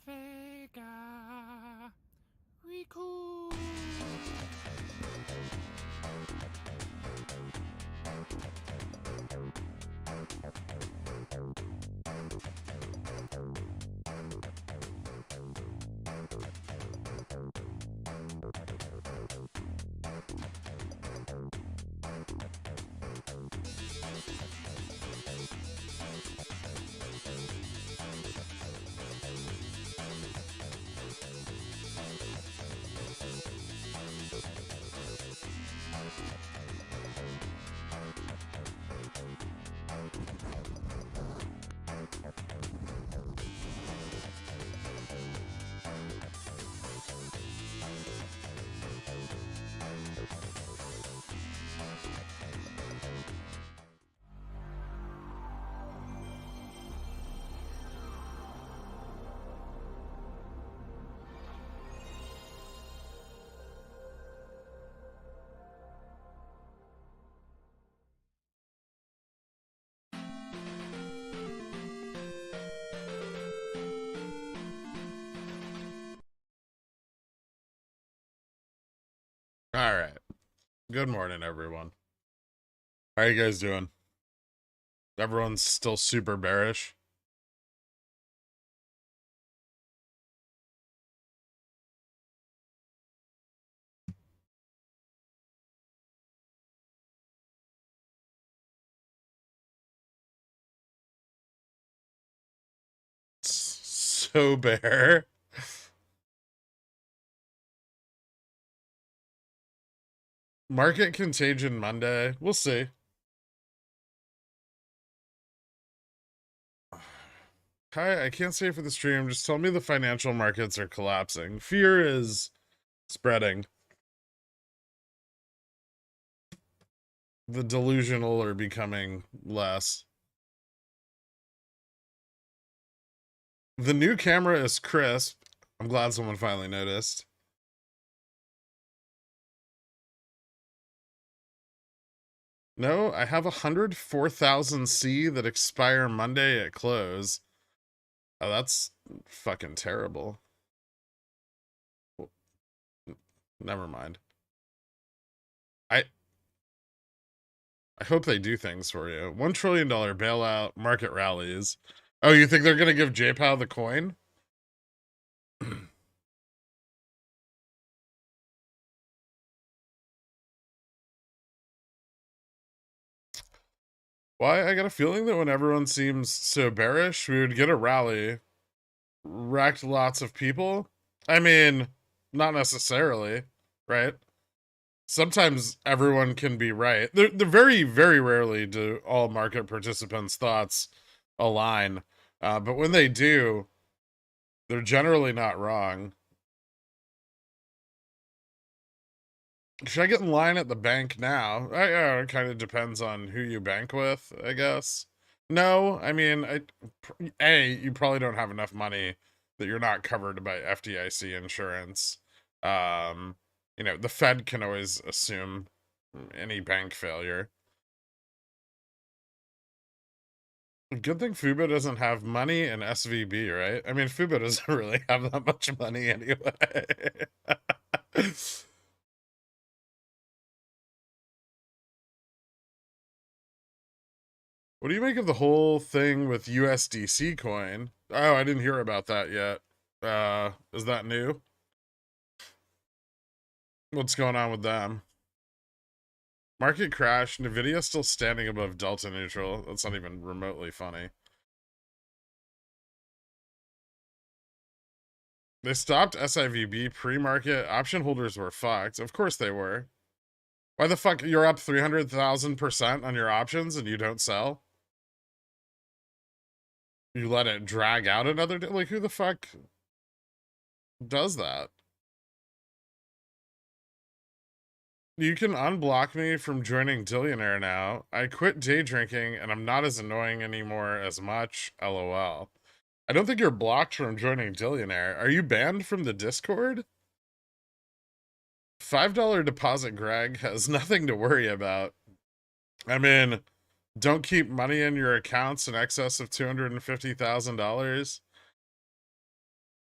Vega. We cool. All right. Good morning, everyone. How are you guys doing? Everyone's still super bearish. So bear. Market Contagion Monday. We'll see. Hi, I can't say for the stream. Just tell me the financial markets are collapsing. Fear is spreading. The delusional are becoming less. The new camera is crisp. I'm glad someone finally noticed. No, I have 104,000C that expire Monday at close. Oh, that's fucking terrible. Never mind. I hope they do things for you. $1 trillion bailout, market rallies. Oh, you think they're gonna give JPOW the coin? Why? I got a feeling that when everyone seems so bearish, we would get a rally, wrecked lots of people. I mean, not necessarily, right? Sometimes everyone can be right. They're very, very rarely do all market participants' thoughts align. But when they do, they're generally not wrong. Should I get in line at the bank now? It kind of depends on who you bank with, I guess. No, I mean, you probably don't have enough money that you're not covered by FDIC insurance. Um, the Fed can always assume any bank failure. Good thing Fubo doesn't have money in SVB, right? I mean, Fubo doesn't really have that much money anyway. What do you make of the whole thing with USDC coin? Oh, I didn't hear about that yet. Is that new? What's going on with them? Market crash. Nvidia still standing above delta neutral. That's not even remotely funny. They stopped SIVB pre-market. Option holders were fucked. Of course they were. Why the fuck you're up 300,000% on your options and you don't sell? You let it drag out another day? Like, who the fuck does that? You can unblock me from joining Dillionaire now. I quit day drinking and I'm not as annoying anymore as much. LOL. I don't think you're blocked from joining Dillionaire. Are you banned from the Discord? $5 deposit Greg has nothing to worry about. I mean, don't keep money in your accounts in excess of $250,000.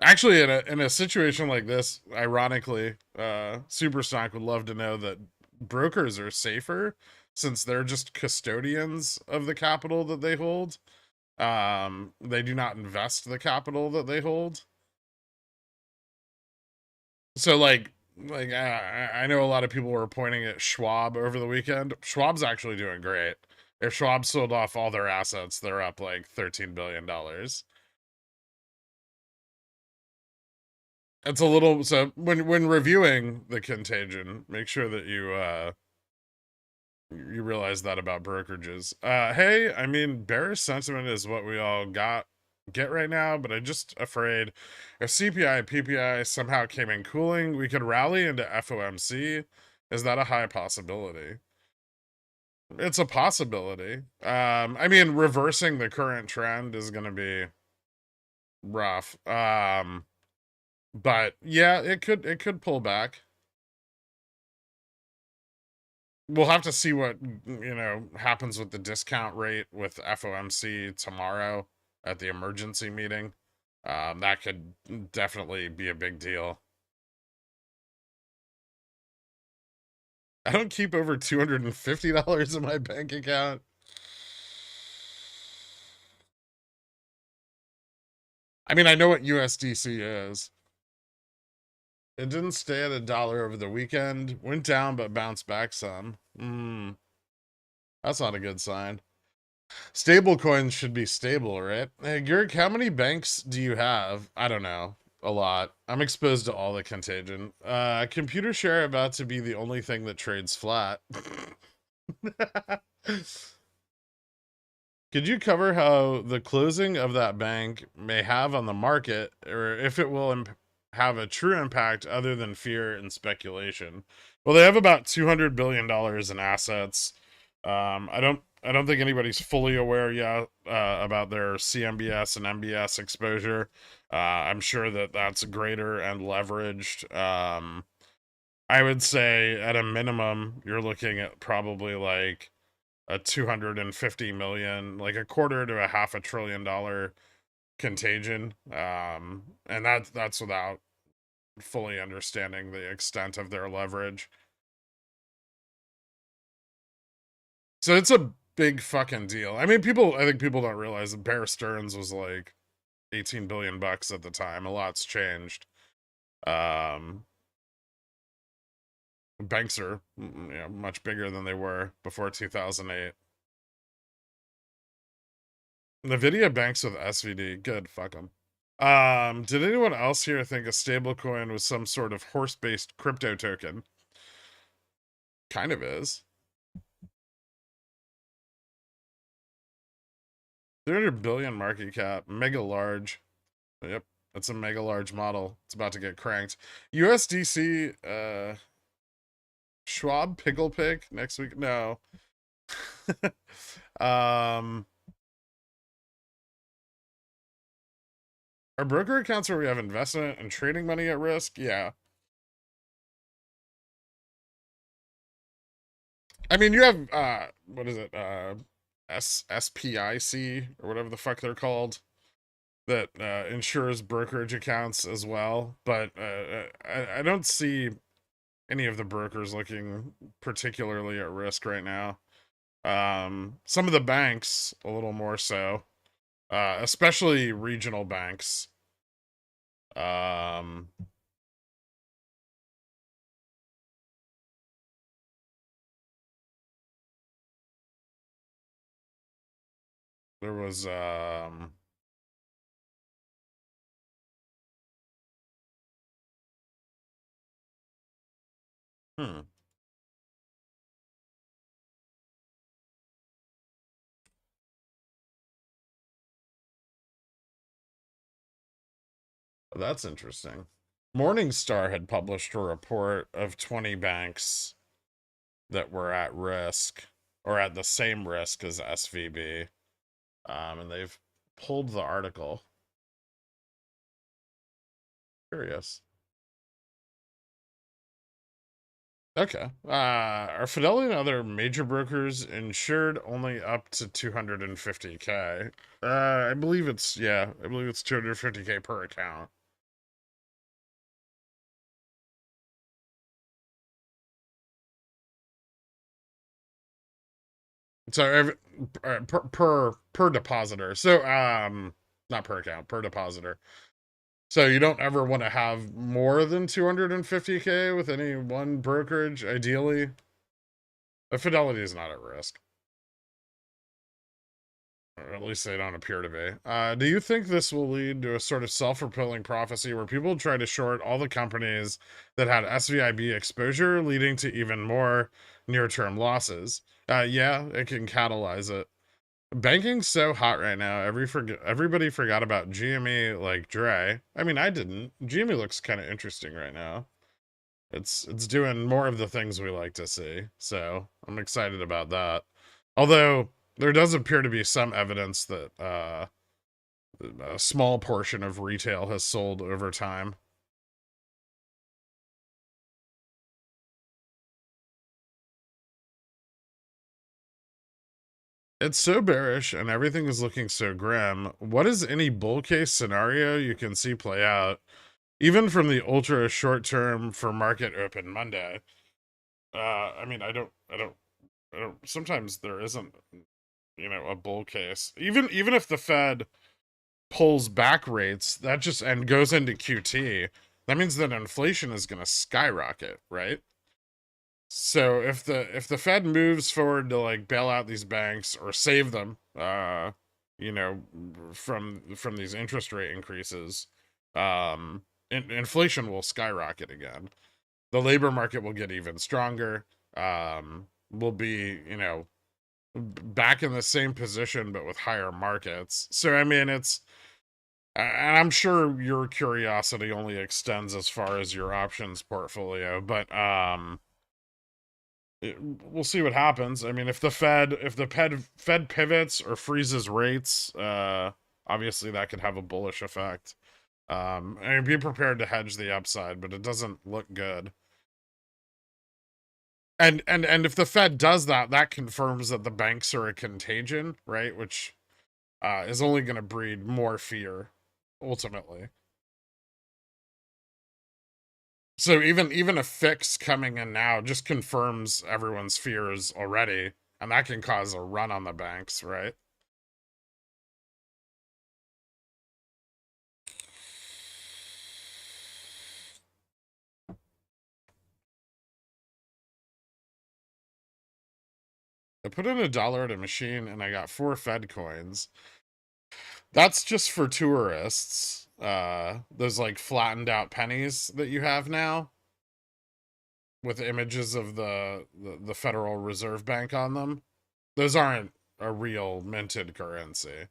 Actually, in a situation like this, ironically, Superstock would love to know that brokers are safer since they're just custodians of the capital that they hold. They do not invest the capital that they hold. So I know a lot of people were pointing at Schwab over the weekend. Schwab's actually doing great. If Schwab sold off all their assets, they're up like $13 billion. It's a little, so when reviewing the Contagion, make sure that you realize that about brokerages. Hey, I mean, bearish sentiment is what we all get right now, but I'm just afraid if CPI and PPI somehow came in cooling, we could rally into FOMC. Is that a high possibility? It's a possibility. I mean, reversing the current trend is going to be rough. But yeah, it could pull back. We'll have to see what happens with the discount rate with FOMC tomorrow at the emergency meeting. That could definitely be a big deal. I don't keep over $250 in my bank account. I mean, I know what USDC is. It didn't stay at $1 over the weekend. Went down but bounced back some. That's not a good sign. Stablecoins should be stable, right? Hey, Gurk, how many banks do you have? I don't know. A lot. I'm exposed to all the Contagion. Computer share about to be the only thing that trades flat. Could you cover how the closing of that bank may have on the market, or if it will have a true impact other than fear and speculation? Well, they have about $200 billion in assets. I don't think anybody's fully aware yet about their CMBS and MBS exposure. I'm sure that that's greater and leveraged. I would say at a minimum, you're looking at probably like a 250 million, like a quarter to a half a $1 trillion contagion. And that's without fully understanding the extent of their leverage. So it's a big fucking deal. I mean, I think people don't realize that Bear Stearns was like 18 billion bucks at the time. A lot's changed. Um, Banks are much bigger than they were before 2008. Nvidia banks with SVD. Good, fuck them. Did anyone else here think a stablecoin was some sort of horse-based crypto token? Kind of is. 300 billion market cap, mega large. Yep, that's a mega large model. It's about to get cranked. USDC, Schwab Pickle Pick next week. No. um, are broker accounts where we have investment and trading money at risk? Yeah. I mean, you have what is it? SPIC or whatever the fuck they're called, that insures brokerage accounts as well. But I don't see any of the brokers looking particularly at risk right now. Some of the banks a little more so, especially regional banks. Um, there was hmm, that's interesting. Morningstar had published a report of 20 banks that were at risk or at the same risk as SVB. And they've pulled the article. Curious. Okay. Are Fidelity and other major brokers insured only up to 250K? I believe it's 250K per account. So per depositor. So not per account, per depositor. So you don't ever want to have more than 250K with any one brokerage, ideally. The Fidelity is not at risk. Or at least they don't appear to be. Do you think this will lead to a sort of self-fulfilling prophecy where people try to short all the companies that had SVIB exposure, leading to even more near-term losses? Yeah, it can catalyze it. Banking's so hot right now. Everybody forgot about GME like Dre. I mean, I didn't. GME looks kind of interesting right now. It's doing more of the things we like to see. So I'm excited about that. Although there does appear to be some evidence that a small portion of retail has sold over time. It's so bearish and everything is looking so grim. What is any bull case scenario you can see play out, even from the ultra short term for market open Monday? I mean, I don't. Sometimes there isn't, a bull case. Even if the Fed pulls back rates, that just and goes into QT, that means that inflation is going to skyrocket, right? So if the Fed moves forward to like bail out these banks or save them, you know, from these interest rate increases, inflation will skyrocket again. The labor market will get even stronger. We'll be, back in the same position but with higher markets. So I mean, and I'm sure your curiosity only extends as far as your options portfolio, but we'll see what happens. I mean, if the Fed pivots or freezes rates, obviously that could have a bullish effect. I mean, be prepared to hedge the upside, but it doesn't look good. And if the Fed does that, that confirms that the banks are a contagion, right? Which is only going to breed more fear, ultimately. So even a fix coming in now just confirms everyone's fears already, and that can cause a run on the banks, right? I put in $1 at a machine and I got 4 Fed coins. That's just for tourists. Those like flattened out pennies that you have now with images of the Federal Reserve Bank on them. Those aren't a real minted currency.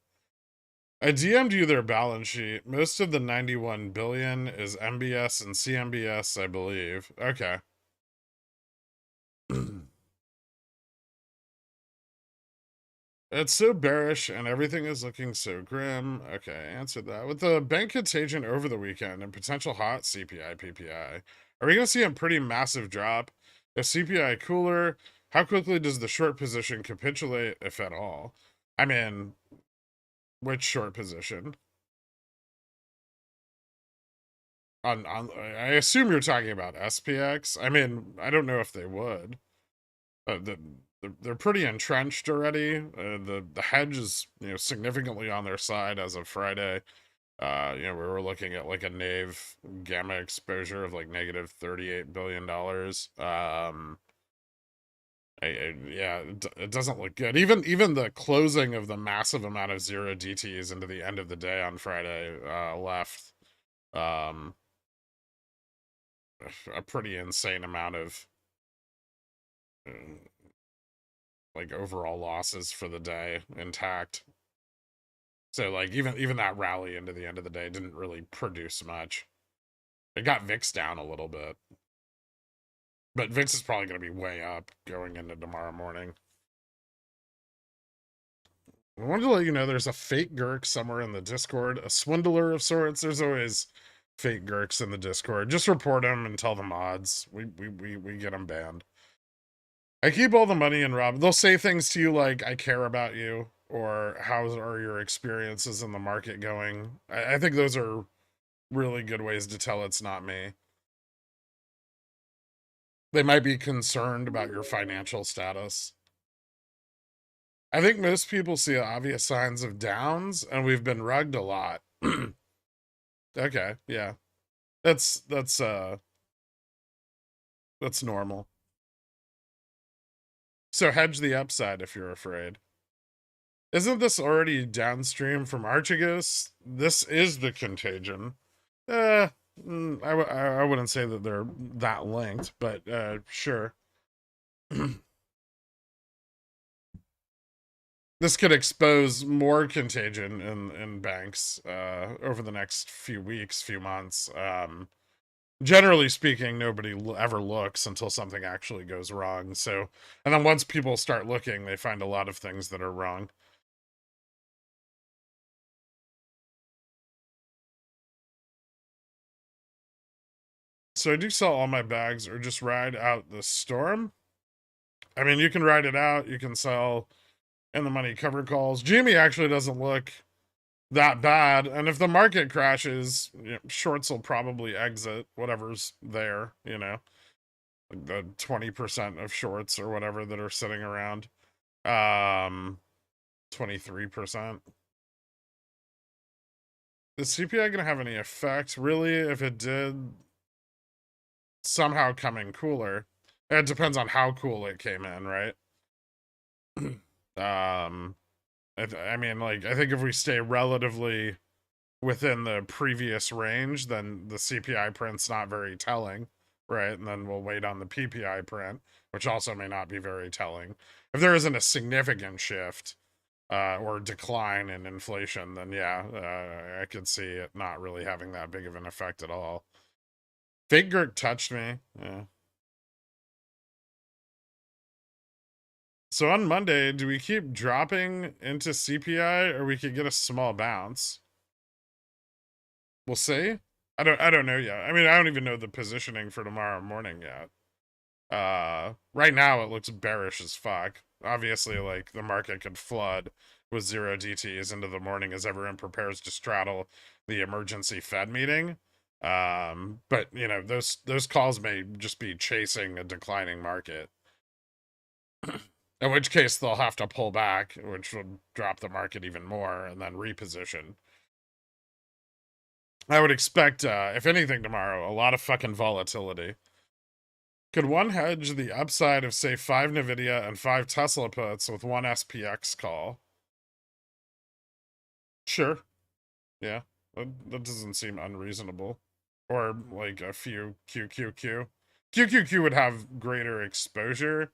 I DM'd you their balance sheet. Most of the 91 billion is MBS and CMBS, I believe. Okay. It's so bearish and everything is looking so grim. Okay, answered that. With the bank contagion over the weekend and potential hot CPI, PPI, are we going to see a pretty massive drop? If CPI cooler, how quickly does the short position capitulate, if at all? I mean, which short position? I assume you're talking about SPX. I mean, I don't know if they would. They're pretty entrenched already. The hedge is significantly on their side as of Friday. We were looking at like a NAV gamma exposure of like negative $38 billion. Yeah, it doesn't look good. Even the closing of the massive amount of zero DTs into the end of the day on Friday left um, a pretty insane amount of uh, like overall losses for the day intact. So like even that rally into the end of the day didn't really produce much. It got VIX down a little bit. But VIX is probably going to be way up going into tomorrow morning. I wanted to let you know there's a fake Gurk somewhere in the Discord, a swindler of sorts. There's always fake Gurks in the Discord. Just report them and tell the mods. We get them banned. I keep all the money in Rob. They'll say things to you like, I care about you, or how are your experiences in the market going? I think those are really good ways to tell it's not me. They might be concerned about your financial status. I think most people see obvious signs of downs, and we've been rugged a lot. Okay, yeah. That's normal. So hedge the upside if you're afraid. Isn't this already downstream from Archegos? This is the Contagion. Uh, I wouldn't say that they're that linked, but sure. This could expose more Contagion in banks over the next few weeks, few months. Generally speaking, nobody ever looks until something actually goes wrong. So, and then once people start looking, they find a lot of things that are wrong. So I do sell all my bags or just ride out the storm. I mean, you can ride it out. You can sell in the money cover calls. Jimmy actually doesn't look that bad. And if the market crashes, shorts will probably exit whatever's there, like the 20% of shorts or whatever that are sitting around. 23%. Is CPI going to have any effect? Really, if it did somehow come in cooler, it depends on how cool it came in, right? um, I mean, like, I think if we stay relatively within the previous range, then the CPI print's not very telling, right? And then we'll wait on the PPI print, which also may not be very telling. If there isn't a significant shift or decline in inflation, then yeah, I could see it not really having that big of an effect at all. Fake Gert touched me. Yeah. So on Monday, do we keep dropping into CPI or we could get a small bounce? We'll see. I don't know yet. I mean, I don't even know the positioning for tomorrow morning yet. Right now it looks bearish as fuck. Obviously, like the market could flood with zero DTs into the morning as everyone prepares to straddle the emergency Fed meeting. But those calls may just be chasing a declining market. In which case they'll have to pull back, which would drop the market even more and then reposition. I would expect, if anything, tomorrow, a lot of fucking volatility. Could one hedge the upside of, say, 5 NVIDIA and 5 Tesla puts with one SPX call? Sure. Yeah. That doesn't seem unreasonable. Or, like, a few QQQ. QQQ would have greater exposure.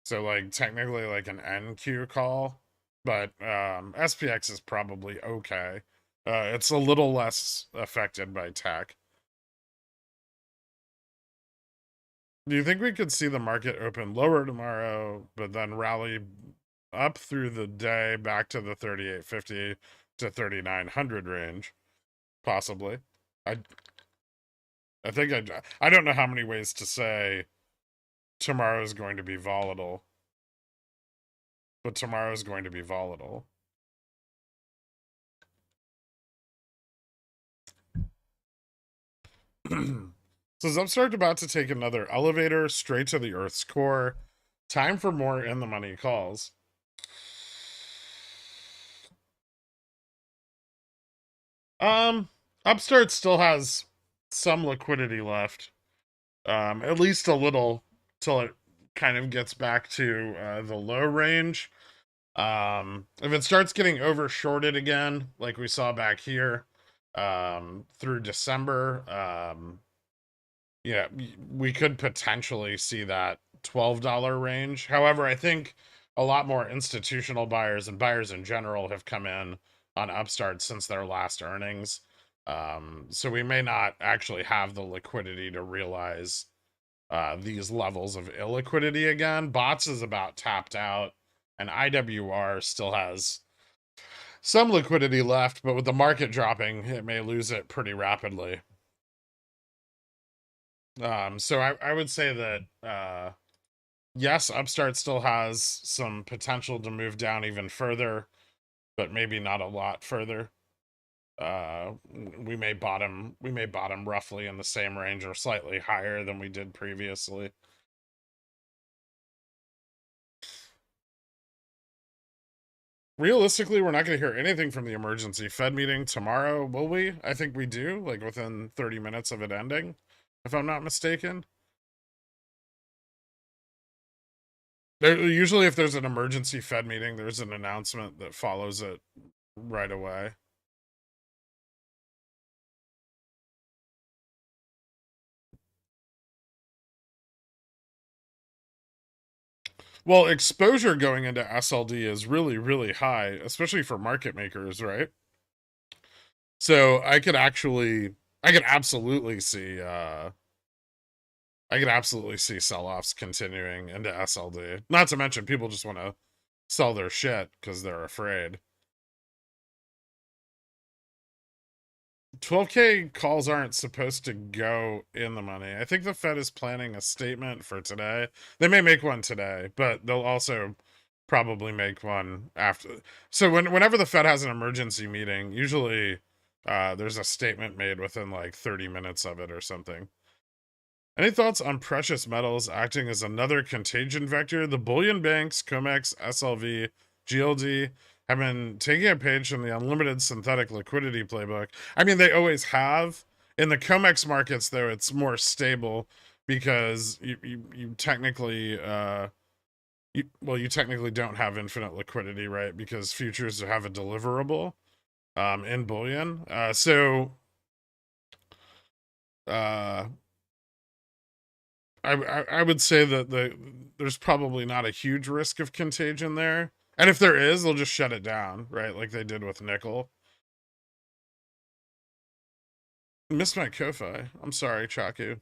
So, like, technically, like, an NQ call. But SPX is probably okay. It's a little less affected by tech. Do you think we could see the market open lower tomorrow, but then rally up through the day back to the 3850 to 3900 range? Possibly. I I think I don't know how many ways to say tomorrow is going to be volatile, but tomorrow is going to be volatile. So is Upstart about to take another elevator straight to the Earth's core? Time for more in the money calls. Upstart still has some liquidity left. At least a little till it kind of gets back to the low range. If it starts getting over shorted again, like we saw back here, through December, yeah, we could potentially see that $12 range. However, I think a lot more institutional buyers and buyers in general have come in on Upstart since their last earnings. So we may not actually have the liquidity to realize these levels of illiquidity again. Bots is about tapped out, and IWR still has some liquidity left, but with the market dropping, it may lose it pretty rapidly. So I would say that yes, Upstart still has some potential to move down even further, but maybe not a lot further. We may bottom roughly in the same range or slightly higher than we did previously. realistically, we're not going to hear anything from the emergency Fed meeting tomorrow, will we? I think we do, like within 30 minutes of it ending, if I'm not mistaken. Usually, if there's an emergency Fed meeting, there's an announcement that follows it right away. Well, exposure going into SLD is really, really high, especially for market makers, right? So I could absolutely see, I could absolutely see sell-offs continuing into SLD. Not to mention, people just want to sell their shit because they're afraid. 12K calls aren't supposed to go in the money. I think the Fed is planning a statement for today. They may make one today, but they'll also probably make one after. So whenever the Fed has an emergency meeting, usually there's a statement made within like 30 minutes of it or something. Any thoughts on precious metals acting as another contagion vector? The bullion banks, COMEX, SLV, GLD have been taking a page from the unlimited synthetic liquidity playbook. I mean, they always have. In the COMEX markets, though, it's more stable because you technically you technically don't have infinite liquidity, right? Because futures have a deliverable in bullion. Uh, I would say that there's probably not a huge risk of contagion there. And if there is, they'll just shut it down, right? Like they did with nickel. Missed my Ko-Fi. I'm sorry, Chaku.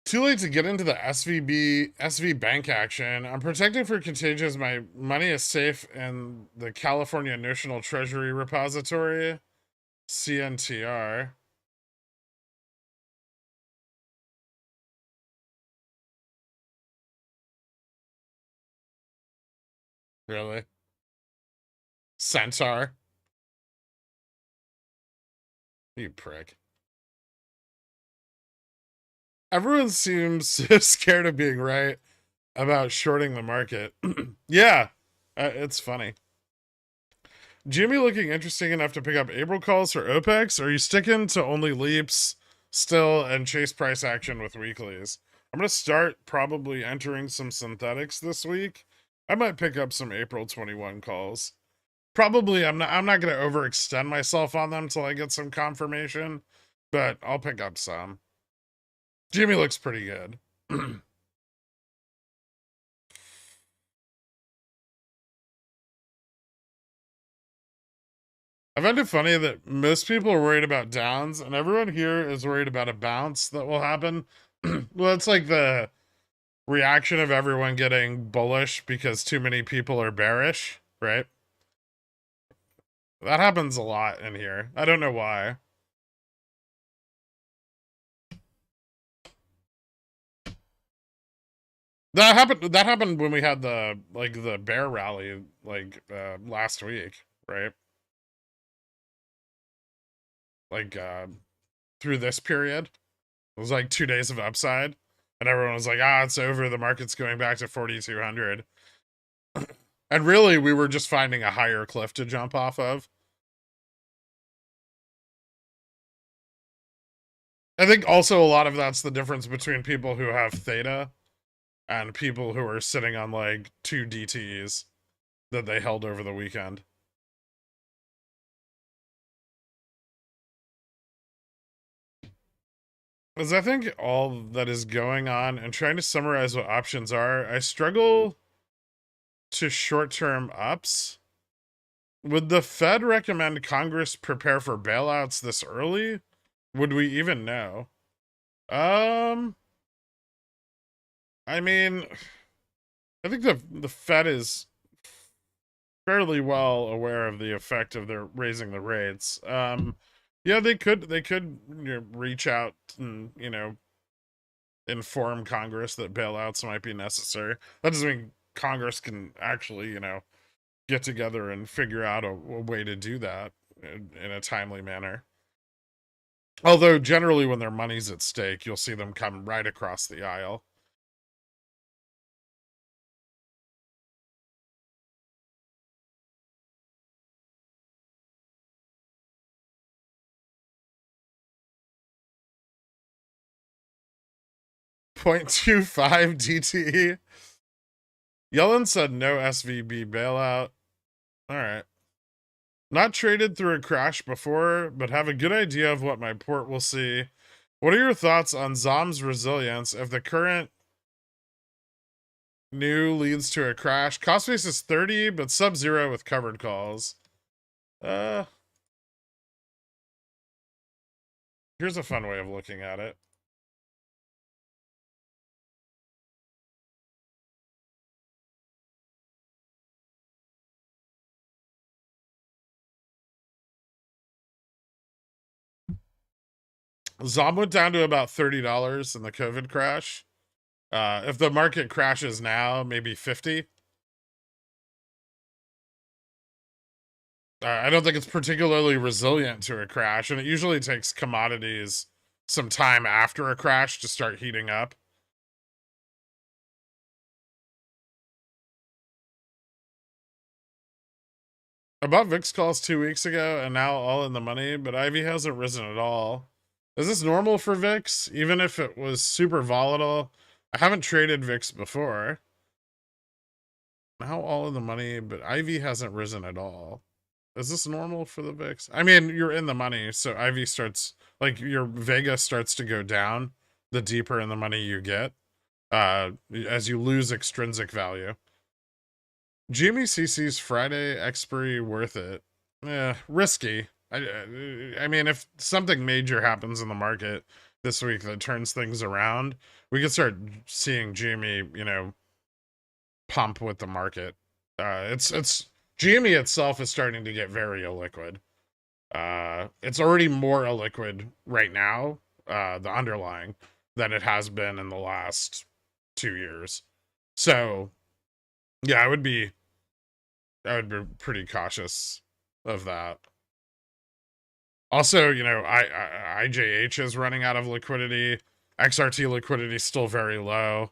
Too late to get into the SV bank action. I'm protecting for contagions. My money is safe in the California National Treasury Repository, CNTR. Really? Centaur? You prick. Everyone seems so scared of being right about shorting the market. Yeah, it's funny. Jimmy looking interesting enough to pick up April calls for OPEX? Or are you sticking to only leaps still and chase price action with weeklies? I'm going to start probably entering some synthetics this week. I might pick up some April 21 calls. Probably I'm not going to overextend myself on them till I get some confirmation, but I'll pick up some. Jimmy looks pretty good. I find it funny that most people are worried about downs, and everyone here is worried about a bounce that will happen. Well, it's like the reaction of everyone getting bullish because too many people are bearish, right? That happens a lot in here. I don't know why. That happened when we had the bear rally last week, right? Like through this period. It was like 2 days of upside, and everyone was like, "Ah, it's over. The market's going back to 4,200." And really, we were just finding a higher cliff to jump off of. I think also a lot of that's the difference between people who have theta and people who are sitting on like 2 DTs that they held over the weekend. As I think all that is going on and trying to summarize what options are, I struggle to short term ups. Would the Fed recommend Congress prepare for bailouts this early? Would we even know? Um, I mean, I think the Fed is fairly well aware of the effect of their raising the rates. Yeah, they could reach out and inform Congress that bailouts might be necessary. That doesn't mean Congress can actually get together and figure out a way to do that in a timely manner. Although generally when their money's at stake, you'll see them come right across the aisle. .25 DTE. Yellen said no SVB bailout. All right. Not traded through a crash before, but have a good idea of what my port will see. What are your thoughts on ZOM's resilience if the current new leads to a crash? Cost base is 30, but sub-zero with covered calls. Here's a fun way of looking at it. ZOM went down to about $30 in the COVID crash. If the market crashes now, maybe 50. I don't think it's particularly resilient to a crash, and it usually takes commodities some time after a crash to start heating up. I bought VIX calls 2 weeks ago, and now all in the money, but Ivy hasn't risen at all. Is this normal for VIX? Even if it was super volatile? I haven't traded VIX before. Now all in the money, but Ivy hasn't risen at all. Is this normal for the VIX? I mean, you're in the money, so Ivy starts, like, your Vega starts to go down the deeper in the money you get, as you lose extrinsic value. GMECC's Friday expiry worth it? Risky. I mean, if something major happens in the market this week that turns things around, we could start seeing GME, pump with the market. It's GME itself is starting to get very illiquid. It's already more illiquid right now, the underlying, than it has been in the last 2 years. So, yeah, I would be pretty cautious of that. Also, IJH is running out of liquidity. XRT liquidity is still very low.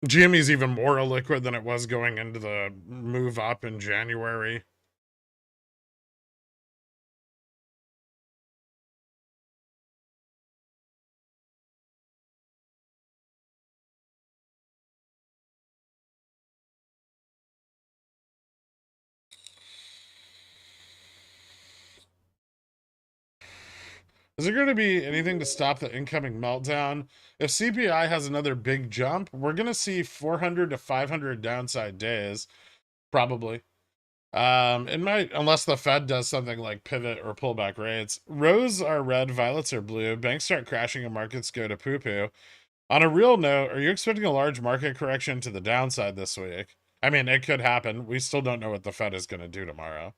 GME is even more illiquid than it was going into the move up in January. Is there going to be anything to stop the incoming meltdown? If CPI has another big jump, we're going to see 400 to 500 downside days, probably. It might, unless the Fed does something like pivot or pull back rates. Rose are red, violets are blue. Banks start crashing and markets go to poo poo. On a real note, are you expecting a large market correction to the downside this week? I mean, it could happen. We still don't know what the Fed is going to do tomorrow.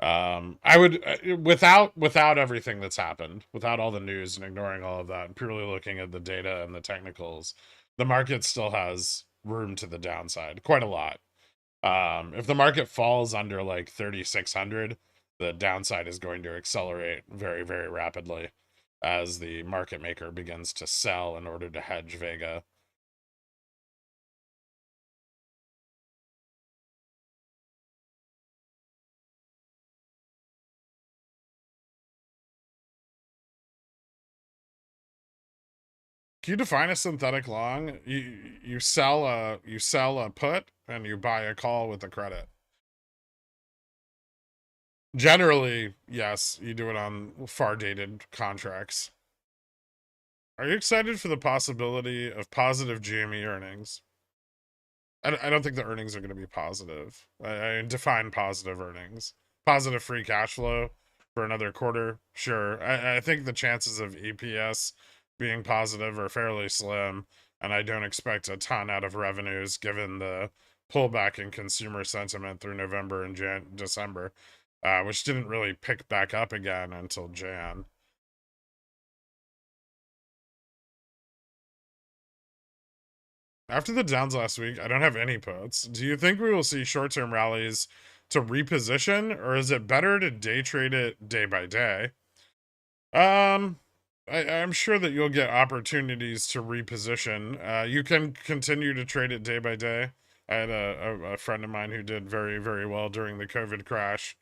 I would, without everything that's happened, without all the news and ignoring all of that, and purely looking at the data and the technicals, the market still has room to the downside, quite a lot. If the market falls under like 3,600, the downside is going to accelerate very, very rapidly as the market maker begins to sell in order to hedge Vega. Can you define a synthetic long? You sell a put and you buy a call with the credit. Generally, yes, you do it on far dated contracts. Are you excited for the possibility of positive GME earnings? I don't think the earnings are going to be positive. I define positive earnings. Positive free cash flow for another quarter, sure. I think the chances of EPS being positive are fairly slim, and I don't expect a ton out of revenues given the pullback in consumer sentiment through November and December, which didn't really pick back up again until Jan. After the downs last week, I don't have any puts. Do you think we will see short-term rallies to reposition, or is it better to day trade it day by day? Um, I'm sure that you'll get opportunities to reposition. You can continue to trade it day by day. I had a friend of mine who did very, very well during the COVID crash,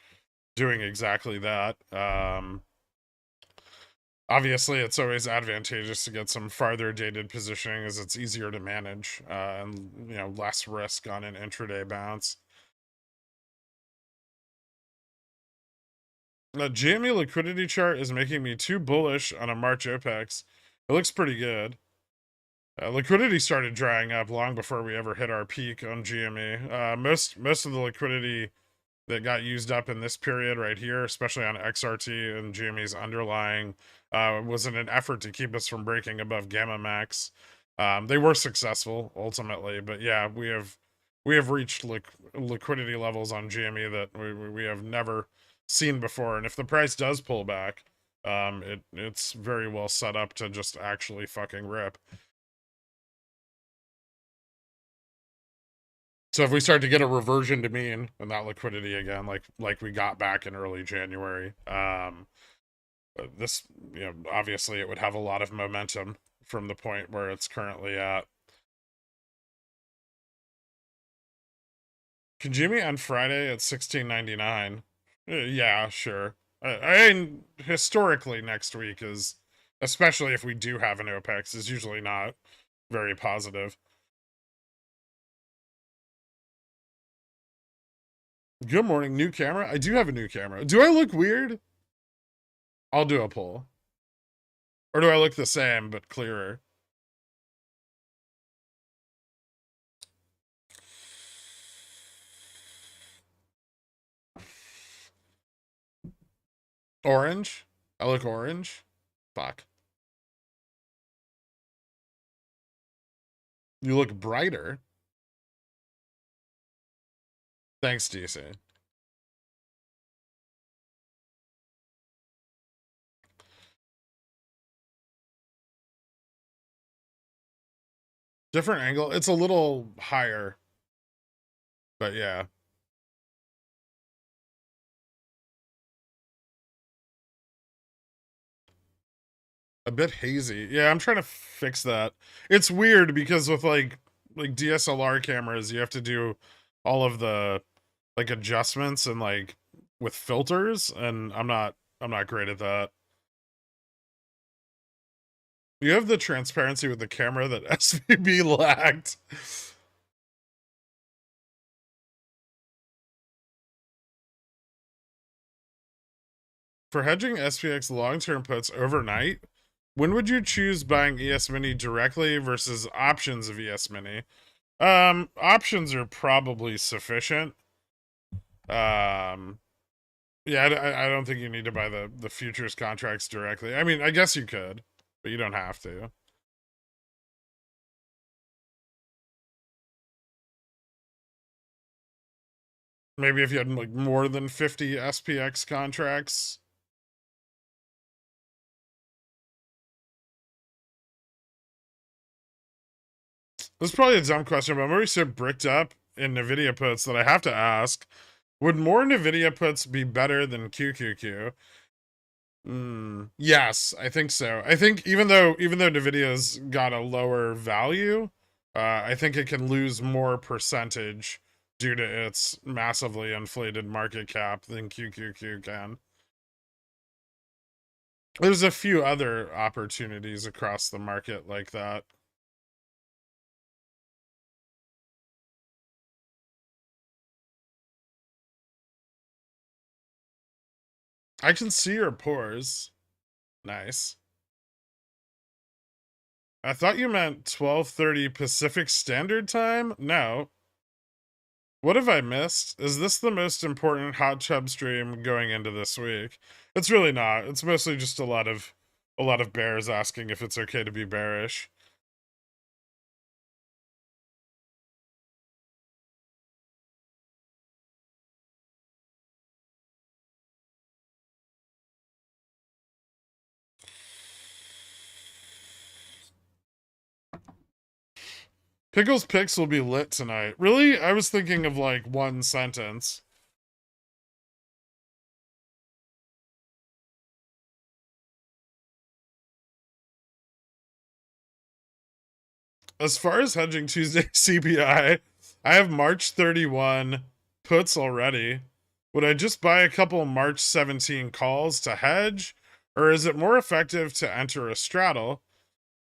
doing exactly that. Obviously, it's always advantageous to get some farther dated positioning as it's easier to manage and less risk on an intraday bounce. The GME liquidity chart is making me too bullish on a March OPEX. It looks pretty good. Liquidity started drying up long before we ever hit our peak on GME. Most of the liquidity that got used up in this period right here, especially on XRT and GME's underlying, was in an effort to keep us from breaking above Gamma Max. They were successful ultimately, but yeah, we have reached liquidity levels on GME that we have never seen before. And if the price does pull back, it's very well set up to just actually fucking rip. So if we start to get a reversion to mean and that liquidity again, like we got back in early January, this obviously it would have a lot of momentum from the point where it's currently at. Can Jimmy on Friday at 16.99? Yeah, sure. I mean, historically, next week is, especially if we do have an OPEX, is usually not very positive. Good morning, new camera. I do have a new camera. Do I look weird? I'll do a poll. Or do I look the same but clearer? Orange? I look orange? Fuck. You look brighter. Thanks, DC. Different angle. It's a little higher. But yeah. A bit hazy. Yeah, I'm trying to fix that. It's weird because with like DSLR cameras, you have to do all of the like adjustments and like with filters, and I'm not great at that. You have the transparency with the camera that SVB lacked. For hedging SPX long-term puts overnight, when would you choose buying ES Mini directly versus options of ES Mini? Options are probably sufficient. Yeah, I don't think you need to buy the futures contracts directly. I mean, I guess you could, but you don't have to. Maybe if you had like more than 50 SPX contracts. This is probably a dumb question, but I'm already so bricked up in NVIDIA puts that I have to ask, would more NVIDIA puts be better than QQQ? Yes, I think so. I think even though NVIDIA's got a lower value, I think it can lose more percentage due to its massively inflated market cap than QQQ can. There's a few other opportunities across the market like that. I can see your pores. Nice. I thought you meant 12:30 Pacific Standard Time? No. What have I missed? Is this the most important Hot Tub stream going into this week? It's really not. It's mostly just a lot of bears asking if it's okay to be bearish. Pickle's picks will be lit tonight. Really? I was thinking of like one sentence. As far as hedging Tuesday CPI, I have March 31 puts already. Would I just buy a couple March 17 calls to hedge? Or is it more effective to enter a straddle?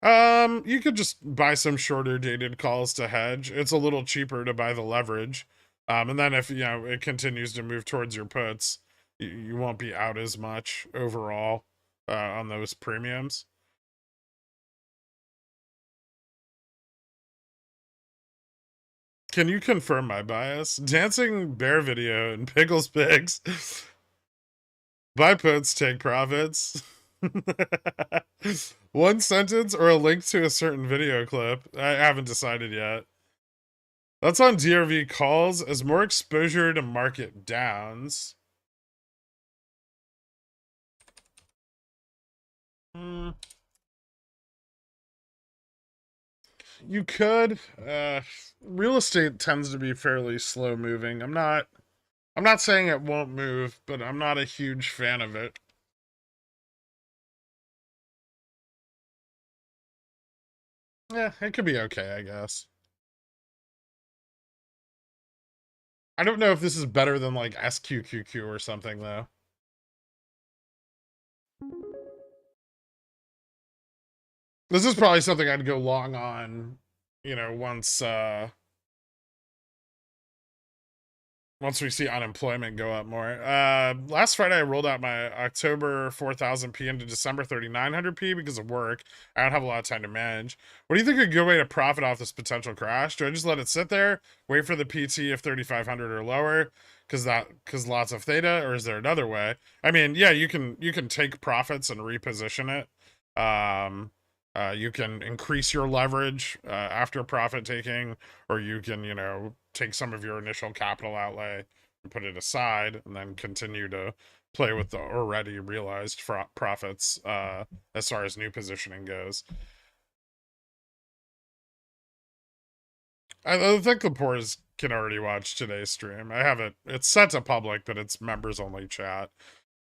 You could just buy some shorter dated calls to hedge. It's a little cheaper to buy the leverage. And then if it continues to move towards your puts, you won't be out as much overall on those premiums. Can you confirm my bias? Dancing bear video and Pickles pigs. Buy puts, take profits. One sentence or a link to a certain video clip. I haven't decided yet. That's on DRV calls as more exposure to market downs. You could. Real estate tends to be fairly slow moving. I'm not saying it won't move, but I'm not a huge fan of it. Yeah, it could be okay, I guess. I don't know if this is better than like SQQQ or something though. This is probably something I'd go long on, once we see unemployment go up more. Last Friday I rolled out my October 4000p into December 3900p because of work. I don't have a lot of time to manage. What do you think a good way to profit off this potential crash? Do I just let it sit there, wait for the PT of 3500 or lower, because lots of theta, or is there another way? I mean, yeah, you can take profits and reposition it. You can increase your leverage after profit taking, or you can, take some of your initial capital outlay and put it aside, and then continue to play with the already realized profits as far as new positioning goes. I think the pores can already watch today's stream. I have it's set to public, but it's members only chat.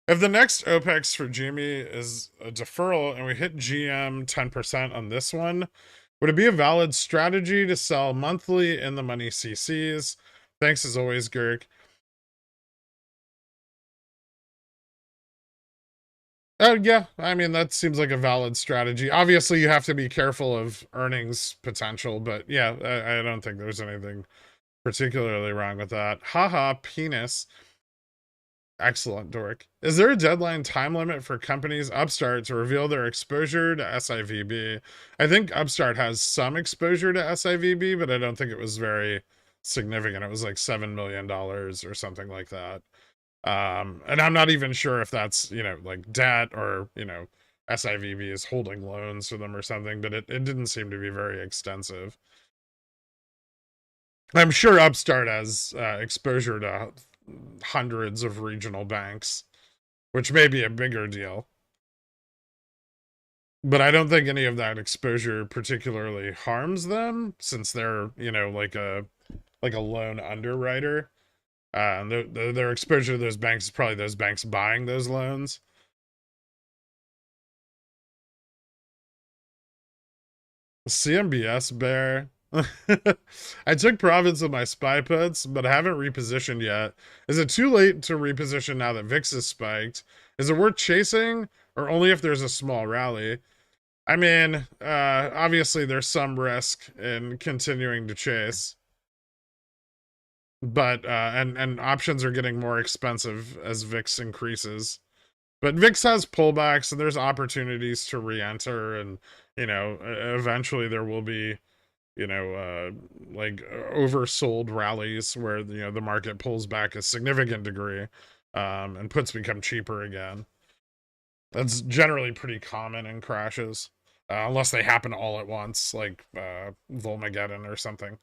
If the next OPEX for Jimmy is a deferral and we hit GM 10% on this one, would it be a valid strategy to sell monthly in the money CCs? Thanks as always, Girk. Oh, yeah. I mean, that seems like a valid strategy. Obviously, you have to be careful of earnings potential, but yeah, I don't think there's anything particularly wrong with that. Haha, penis. Excellent, Dork. Is there a deadline time limit for companies Upstart to reveal their exposure to SIVB? I think Upstart has some exposure to SIVB, but I don't think it was very significant. It was like $7 million or something like that. And I'm not even sure if that's, like debt or, SIVB is holding loans for them or something, but it didn't seem to be very extensive. I'm sure Upstart has exposure to hundreds of regional banks, which may be a bigger deal. But I don't think any of that exposure particularly harms them, since they're, like a loan underwriter. And their exposure to those banks is probably those banks buying those loans. CMBS bear. I took profits of my SPY puts, but I haven't repositioned yet. Is it too late to reposition now that VIX has spiked? Is it worth chasing, or only if there's a small rally? I mean, obviously there's some risk in continuing to chase, but and options are getting more expensive as VIX increases. But VIX has pullbacks, and there's opportunities to re-enter, and eventually there will be like oversold rallies where the market pulls back a significant degree, and puts become cheaper again. That's generally pretty common in crashes, unless they happen all at once, like Volmageddon or something.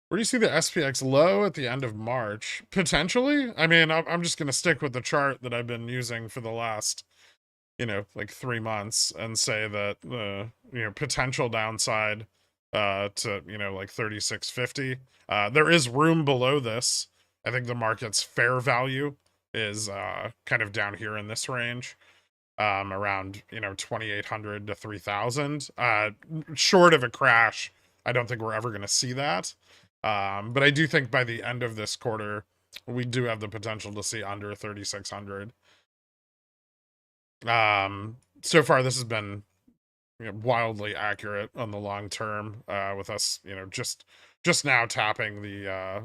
Where do you see the SPX low at the end of March? Potentially? I mean, I'm just going to stick with the chart that I've been using for the last, like 3 months, and say that potential downside to, like 3650. There is room below this. I think the market's fair value is kind of down here in this range, around 2,800 to 3,000. Short of a crash, I don't think we're ever going to see that. But I do think by the end of this quarter, we do have the potential to see under 3,600. So far, this has been wildly accurate on the long term, with us, just now tapping the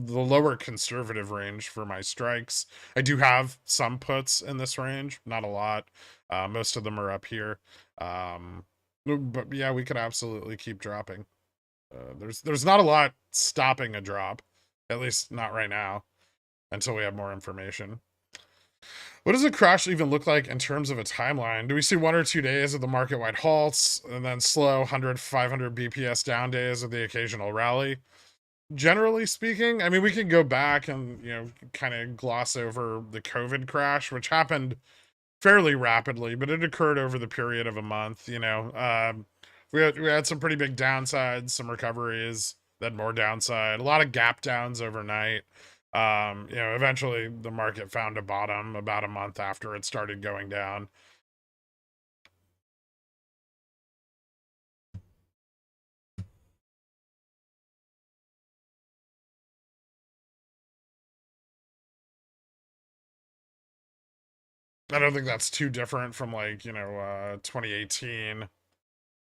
lower conservative range for my strikes. I do have some puts in this range, not a lot. Most of them are up here. But yeah, we could absolutely keep dropping. There's not a lot stopping a drop, at least not right now, until we have more information. What does a crash even look like in terms of a timeline? Do we see 1 or 2 days of the market-wide halts and then slow 100, 500 BPS down days of the occasional rally? Generally speaking, I mean, we can go back and, kind of gloss over the COVID crash, which happened fairly rapidly, but it occurred over the period of a month. We had some pretty big downsides, some recoveries, then more downside, a lot of gap downs overnight. Eventually the market found a bottom about a month after it started going down. I don't think that's too different from 2018.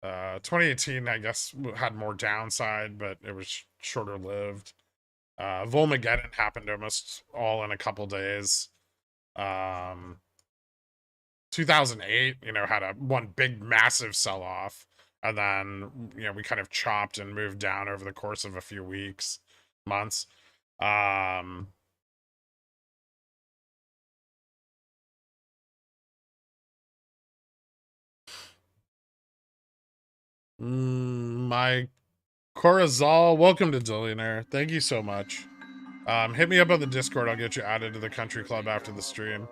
2018, I guess, had more downside, but it was shorter lived. Volmageddon happened almost all in a couple days. 2008, had one big massive sell off, and then we kind of chopped and moved down over the course of a few weeks, months. My Corazal, welcome to Dillionaire. Thank you so much. Hit me up on the Discord. I'll get you added to the country club after the stream.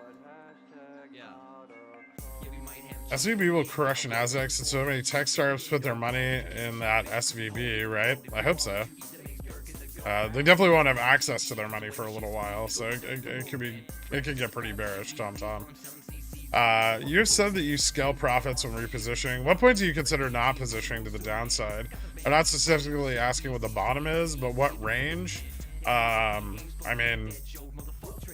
SVB will crush Nasdaq since so many tech startups put their money in that SVB, right? I hope so. They definitely won't have access to their money for a little while, so it could get pretty bearish, Tom. You said that you scale profits when repositioning. What point do you consider not positioning to the downside? I'm not specifically asking what the bottom is, but what range? I mean,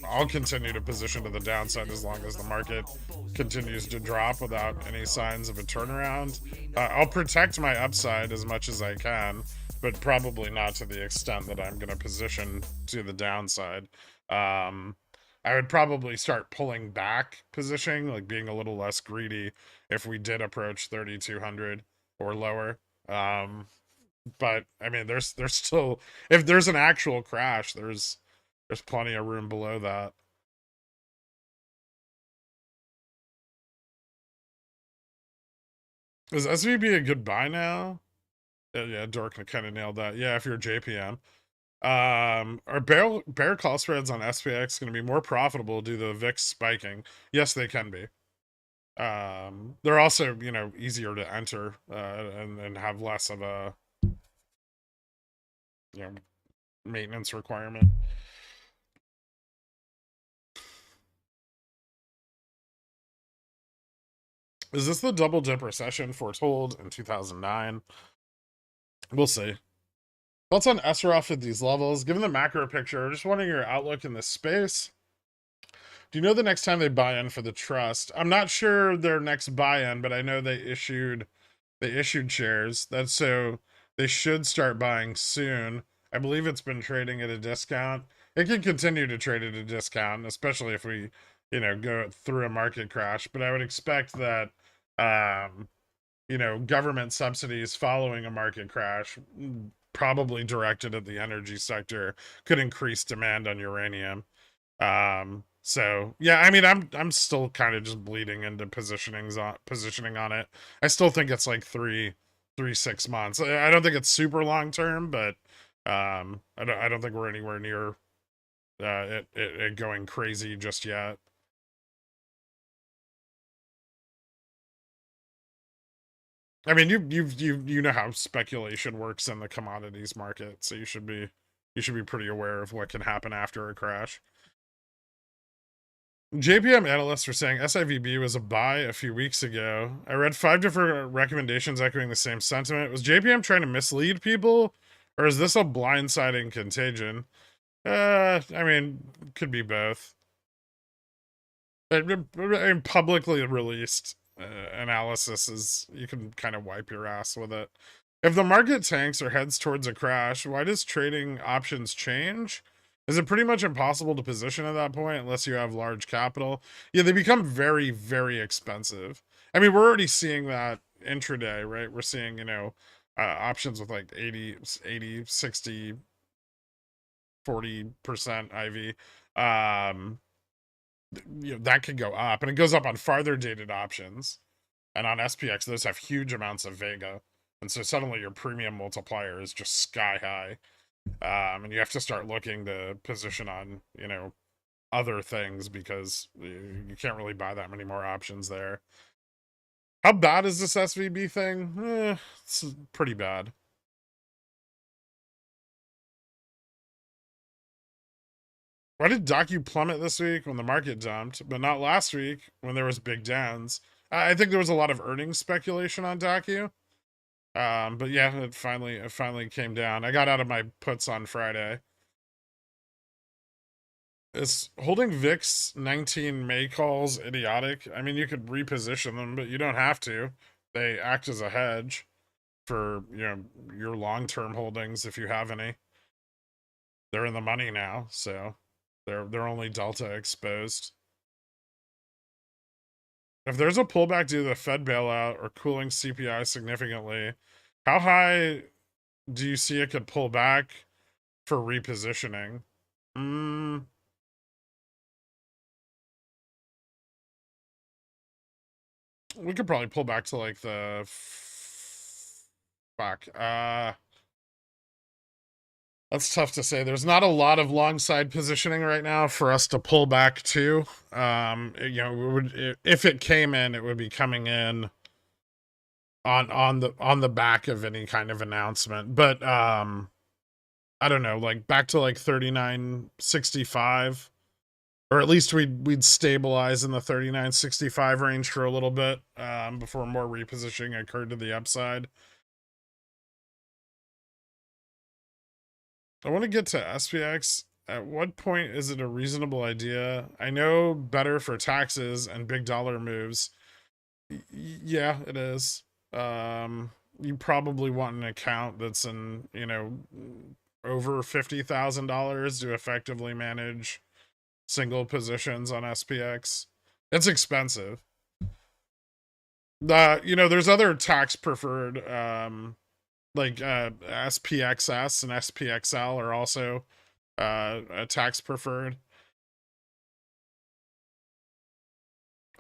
I'll continue to position to the downside as long as the market continues to drop without any signs of a turnaround. I'll protect my upside as much as I can, but probably not to the extent that I'm going to position to the downside. I would probably start pulling back positioning, like being a little less greedy if we did approach 3,200 or lower. But I mean, there's still, if there's an actual crash, there's plenty of room below that. Is SVB a good buy now? Yeah, Dork kind of nailed that. Yeah, if you're JPM. Are bear call spreads on SPX going to be more profitable due to the VIX spiking? Yes, they can be. They're also, easier to enter, and have less of a, maintenance requirement. Is this the double dip recession foretold in 2009? We'll see. Thoughts on SRF at these levels? Given the macro picture, just wondering your outlook in this space. Do you know the next time they buy in for the trust? I'm not sure their next buy-in, but I know they issued shares. That's so they should start buying soon. I believe it's been trading at a discount. It can continue to trade at a discount, especially if we, go through a market crash. But I would expect that, government subsidies following a market crash, probably directed at the energy sector, could increase demand on uranium. So yeah, I mean, I'm still kind of just bleeding into positioning on it. I still think it's like 6 months. I don't think it's super long term, but I don't think we're anywhere near it going crazy just yet. I mean, you know how speculation works in the commodities market, so you should be pretty aware of what can happen after a crash. JPM analysts were saying SIVB was a buy a few weeks ago. I read 5 different recommendations echoing the same sentiment. Was JPM trying to mislead people, or is this a blindsiding contagion? I mean, could be both. Publicly released analysis is, you can kind of wipe your ass with it. If the market tanks or heads towards a crash, why does trading options change? Is it pretty much impossible to position at that point unless you have large capital? Yeah, they become very, very expensive. I mean, we're already seeing that intraday, right? We're seeing, options with like 80, 60, 40% IV. That could go up, and it goes up on farther dated options. And on SPX, those have huge amounts of Vega. And so suddenly your premium multiplier is just sky high. And you have to start looking to position on, other things because you can't really buy that many more options there. How bad is this SVB thing? It's pretty bad. Why did Docu plummet this week when the market dumped, but not last week when there was big downs? I think there was a lot of earnings speculation on Docu. But yeah, it finally came down. I got out of my puts on Friday. Is holding VIX 19 May calls idiotic? I mean, you could reposition them, but you don't have to. They act as a hedge for, your long-term holdings if you have any. They're in the money now, so they're only delta exposed. If there's a pullback due to the Fed bailout or cooling CPI significantly, how high do you see it could pull back for repositioning? We could probably pull back to like the fuck. That's tough to say. There's not a lot of long side positioning right now for us to pull back to. If it came in, it would be coming in on the back of any kind of announcement. But I don't know, like back to like 39.65, or at least we'd stabilize in the 39.65 range for a little bit before more repositioning occurred to the upside. I want to get to SPX. At what point is it a reasonable idea? I know better for taxes and big dollar moves. Yeah, it is. You probably want an account that's in, over $50,000 to effectively manage single positions on SPX. It's expensive. There's other tax preferred, like SPXS and SPXL are also tax preferred.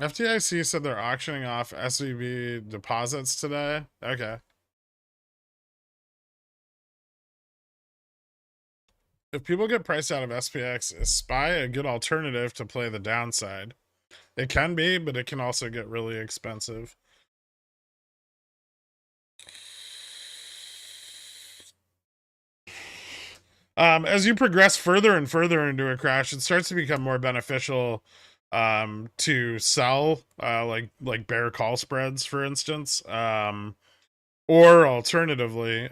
FDIC said they're auctioning off SVB deposits today. Okay. If people get priced out of SPX, is SPY a good alternative to play the downside? It can be, but it can also get really expensive. As you progress further and further into a crash, it starts to become more beneficial to sell like bear call spreads, for instance, or alternatively,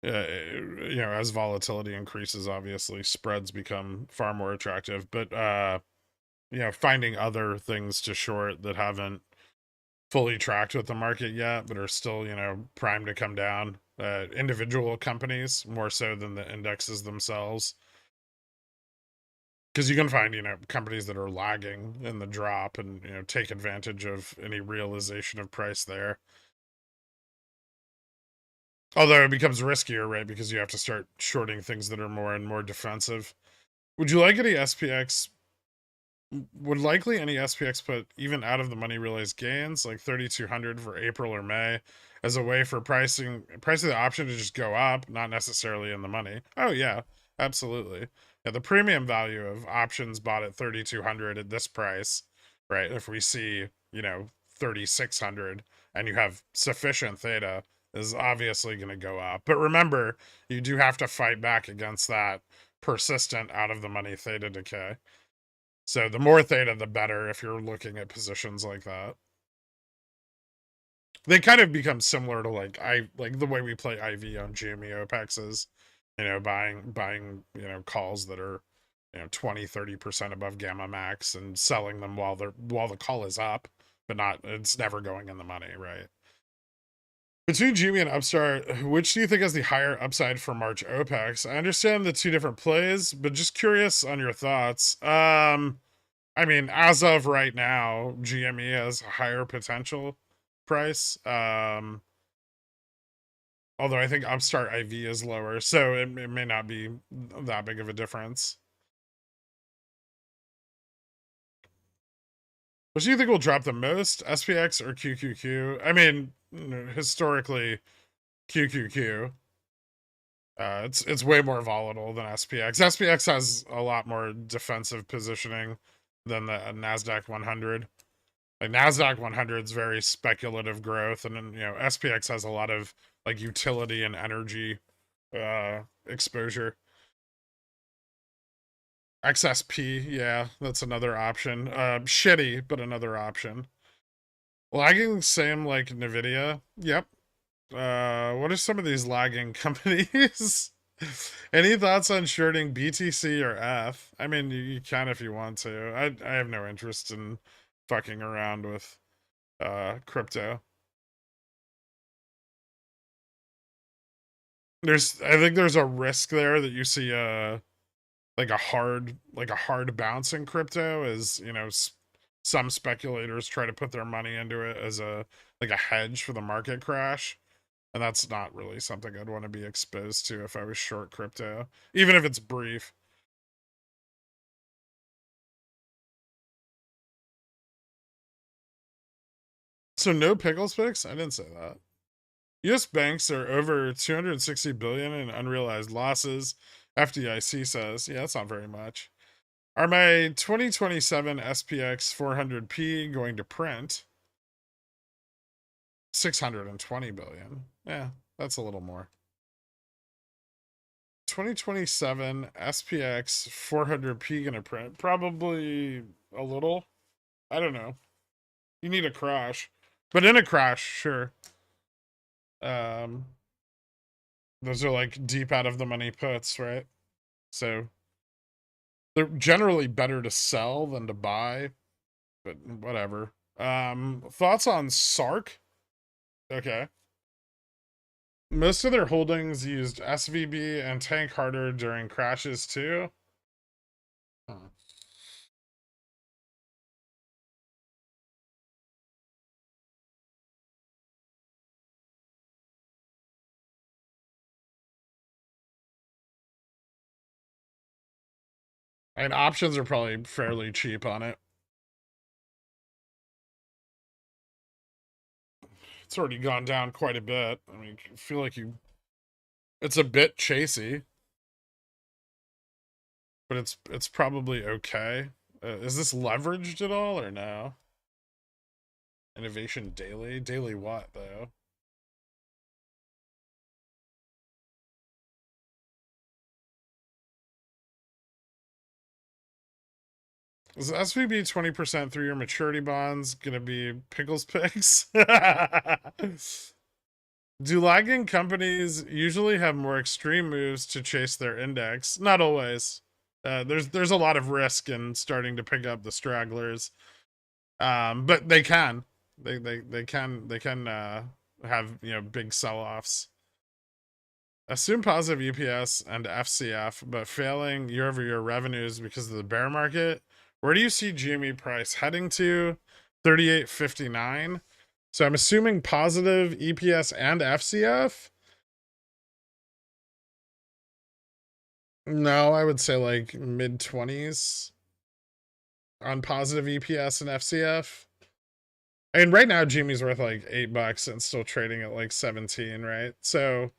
as volatility increases, obviously spreads become far more attractive. But finding other things to short that haven't fully tracked with the market yet, but are still, primed to come down. Individual companies more so than the indexes themselves. Because you can find, companies that are lagging in the drop and, take advantage of any realization of price there. Although it becomes riskier, right? Because you have to start shorting things that are more and more defensive. Would you like any SPX? Would likely any SPX put even out of the money realized gains, like 3,200 for April or May, as a way for pricing the option to just go up, not necessarily in the money? Oh yeah, absolutely. Yeah, the premium value of options bought at 3,200 at this price, right? If we see, 3,600 and you have sufficient theta, is obviously going to go up. But remember, you do have to fight back against that persistent out of the money theta decay. So the more theta, the better if you're looking at positions like that. They kind of become similar to like the way we play IV on GME OPEXs, buying calls that are 20-30% above gamma max and selling them while the call is up, but it's never going in the money, right? Between GME and Upstart, which do you think has the higher upside for March OPEX? I understand the two different plays, but just curious on your thoughts. I mean, as of right now, GME has a higher potential price. Although I think Upstart IV is lower, so it may not be that big of a difference. Which do you think will drop the most, SPX or QQQ? I mean, historically, QQQ. It's way more volatile than SPX. SPX has a lot more defensive positioning than the Nasdaq 100. Like Nasdaq 100 is very speculative growth, and then SPX has a lot of like utility and energy exposure. XSP, yeah, that's another option. Shitty, but another option. Lagging, same like Nvidia. Yep. What are some of these lagging companies? Any thoughts on shorting BTC or F? I mean, you can if you want to. I have no interest in fucking around with crypto. I think there's a risk there that you see like a hard bounce in crypto as some speculators try to put their money into it as a hedge for the market crash, and that's not really something I'd want to be exposed to if I was short crypto, even if it's brief. So no pickles picks? I didn't say that. US banks are over 260 billion in unrealized losses, FDIC says. Yeah, that's not very much. Are my 2027 SPX 400p going to print? 620 billion. Yeah, that's a little more. 2027 SPX 400p gonna print? Probably a little. I don't know. You need a crash. But in a crash, sure. Those are like deep out of the money puts, right? So they're generally better to sell than to buy, but whatever. Thoughts on SARK? Okay. Most of their holdings used SVB and tank harder during crashes too. Huh. And options are probably fairly cheap on it. It's already gone down quite a bit. I mean, I feel like it's a bit chasey, but it's probably okay. Is this leveraged at all or no? Innovation daily? Daily what though? Is SVB 20% 3-year maturity bonds gonna be Pickles picks? Do lagging companies usually have more extreme moves to chase their index? Not always. There's a lot of risk in starting to pick up the stragglers. But they can. They can have big sell-offs. Assume positive EPS and FCF, but failing year-over-year revenues because of the bear market. Where do you see GME price heading to? 38.59. So I'm assuming positive EPS and FCF. No, I would say like mid 20s on positive EPS and FCF. I mean, right now GME's worth like $8 and still trading at like 17, right? So,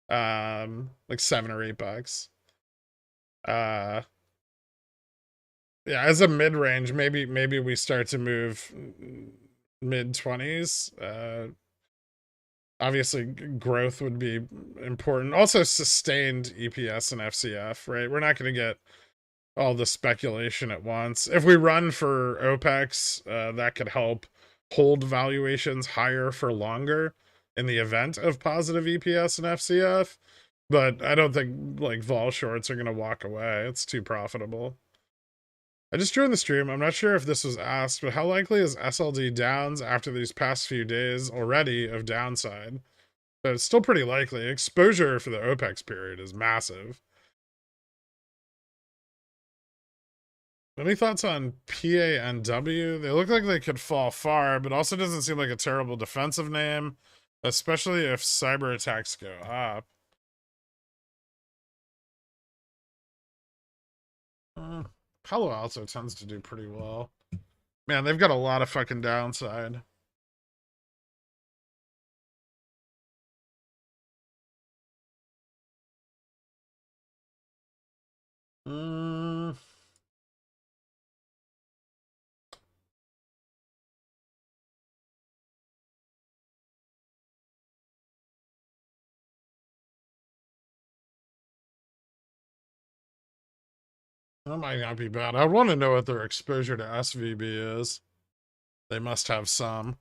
like $7 or $8. Uh, yeah, as a mid range, maybe we start to move mid 20s. Obviously growth would be important. Also sustained EPS and FCF, right? We're not going to get all the speculation at once. If we run for OPEX, that could help hold valuations higher for longer in the event of positive EPS and FCF. But I don't think like vol shorts are going to walk away. It's too profitable. I just joined the stream. I'm not sure if this was asked, but how likely is SLD downs after these past few days already of downside? But it's still pretty likely. Exposure for the OPEX period is massive. Any thoughts on PANW? They look like they could fall far, but also doesn't seem like a terrible defensive name, especially if cyber attacks go up. Palo Alto tends to do pretty well. Man, they've got a lot of fucking downside. Mm. That might not be bad. I want to know what their exposure to SVB is. They must have some.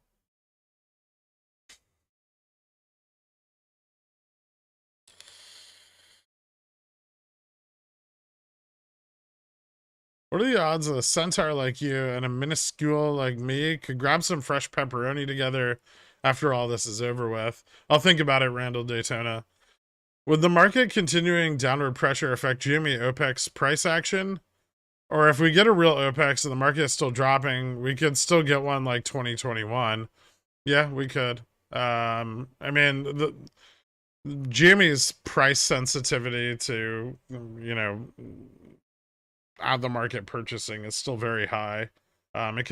What are the odds of a centaur like you and a minuscule like me could grab some fresh pepperoni together after all this is over with? I'll think about it, Randall Daytona. Would the market continuing downward pressure affect GME OPEX price action? Or if we get a real OPEX and the market is still dropping, we could still get one like 2021. Yeah, we could. I mean, the GME's price sensitivity to, you know, out of the market purchasing is still very high. It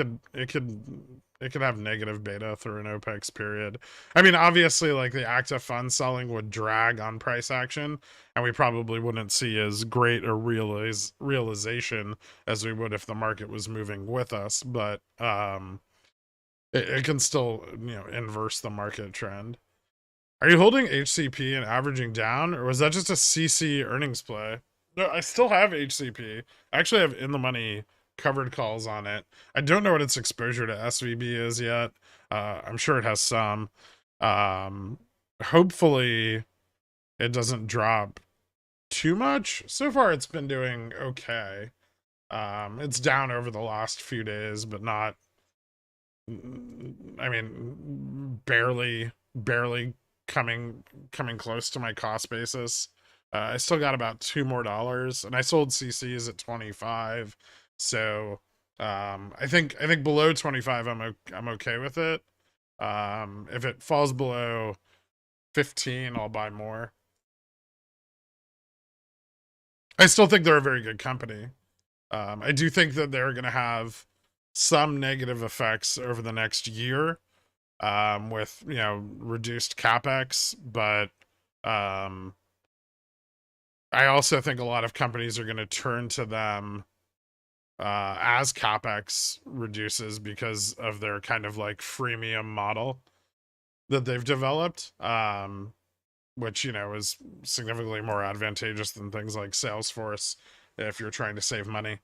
could have negative beta through an OPEX period. I mean, obviously, like the active fund selling would drag on price action, and we probably wouldn't see as great a realization as we would if the market was moving with us. But it can still, you know, inverse the market trend. Are you holding HCP and averaging down, or was that just a CC earnings play? No, I still have HCP. I actually have in the money covered calls on it. I don't know what its exposure to SVB is yet. I'm sure it has some. Um, Hopefully it doesn't drop too much. So far, it's been doing okay. It's down over the last few days, but not. I mean, barely coming close to my cost basis. I still got about $2 more, and I sold CCs at 25. So I think below 25, I'm okay with it. If it falls below 15, I'll buy more. I still think they're a very good company. I do think that they're going to have some negative effects over the next year, with, you know, reduced capex, but um, I also think a lot of companies are going to turn to them as capex reduces because of their kind of like freemium model that they've developed, which, you know, is significantly more advantageous than things like Salesforce if you're trying to save money.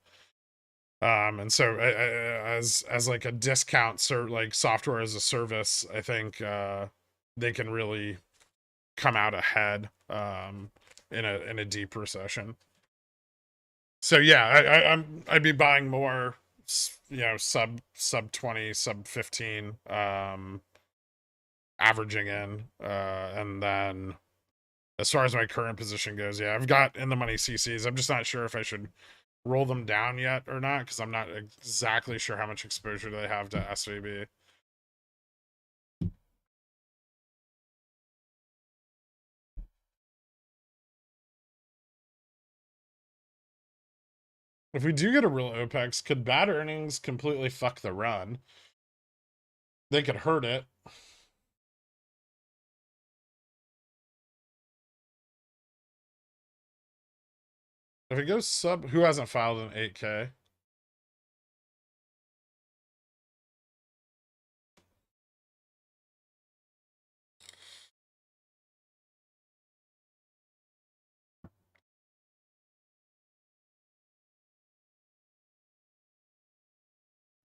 And so as like a discount, like software as a service, I think they can really come out ahead in a deep recession. So yeah, I'd be buying more, you know, sub 20, sub 15, averaging in, and then as far as my current position goes, yeah, I've got in the money CCs. I'm just not sure if I should roll them down yet or not, because I'm not exactly sure how much exposure they have to SVB. If we do get a real OPEX, could bad earnings completely fuck the run? They could hurt it. If it goes sub, who hasn't filed an 8K?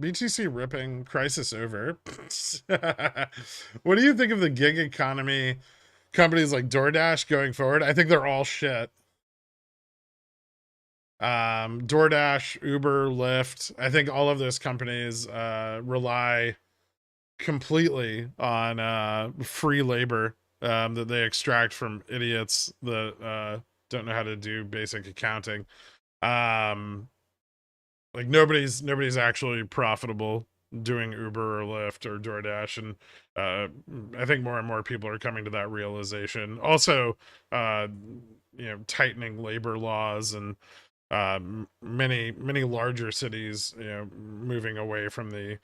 BTC ripping, crisis over. What do you think of the gig economy companies like DoorDash going forward? I think they're all shit. DoorDash, Uber, Lyft. I think all of those companies rely completely on free labor that they extract from idiots that don't know how to do basic accounting. Um, like nobody's actually profitable doing Uber or Lyft or DoorDash, and I think more and more people are coming to that realization. Also, uh, tightening labor laws and many larger cities, moving away from the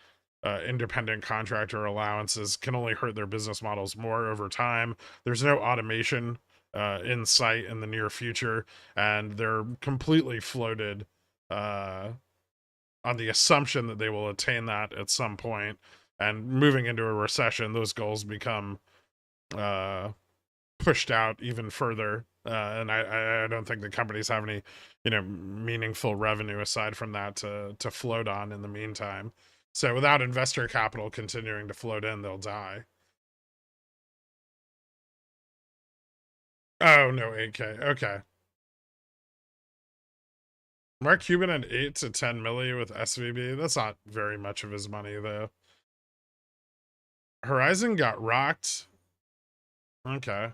independent contractor allowances can only hurt their business models more over time. There's no automation in sight in the near future, and they're completely floated on the assumption that they will attain that at some point. And moving into a recession, those goals become uh, pushed out even further. And I don't think the companies have any, meaningful revenue aside from that to float on in the meantime. So without investor capital continuing to float in, they'll die. Oh no, 8K. Okay. Mark Cuban had 8 to 10 milli with SVB. That's not very much of his money though. Horizon got rocked. Okay.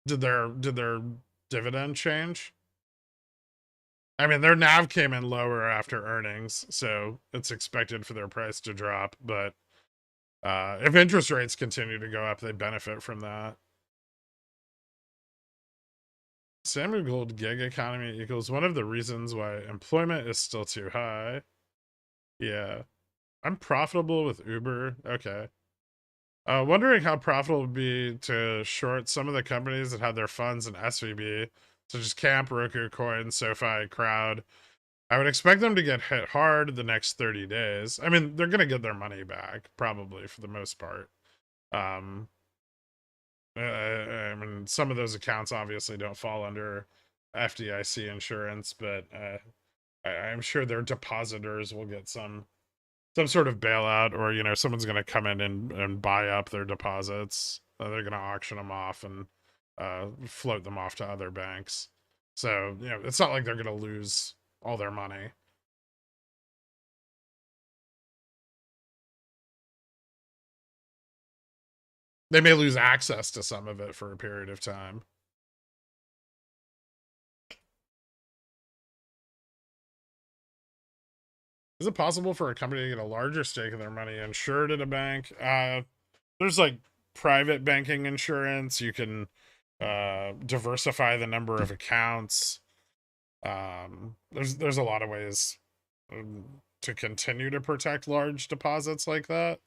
Did their dividend change? I mean, their NAV came in lower after earnings, so it's expected for their price to drop. But if interest rates continue to go up, they benefit from that. Samuel Gold gig economy equals one of the reasons why employment is still too high. Yeah. I'm profitable with Uber. Okay. Wondering how profitable it would be to short some of the companies that have their funds in SVB, such as Camp, Roku, Coin, SoFi, Crowd. I would expect them to get hit hard the next 30 days. I mean, they're going to get their money back, probably, for the most part. Um, I mean, some of those accounts obviously don't fall under FDIC insurance, but I'm sure their depositors will get some sort of bailout, or someone's going to come in and buy up their deposits. They're going to auction them off and float them off to other banks. So it's not like they're going to lose all their money. They may lose access to some of it for a period of time. Is it possible for a company to get a larger stake of their money insured at a bank? There's like private banking insurance. You can diversify the number of accounts. There's a lot of ways to continue to protect large deposits like that.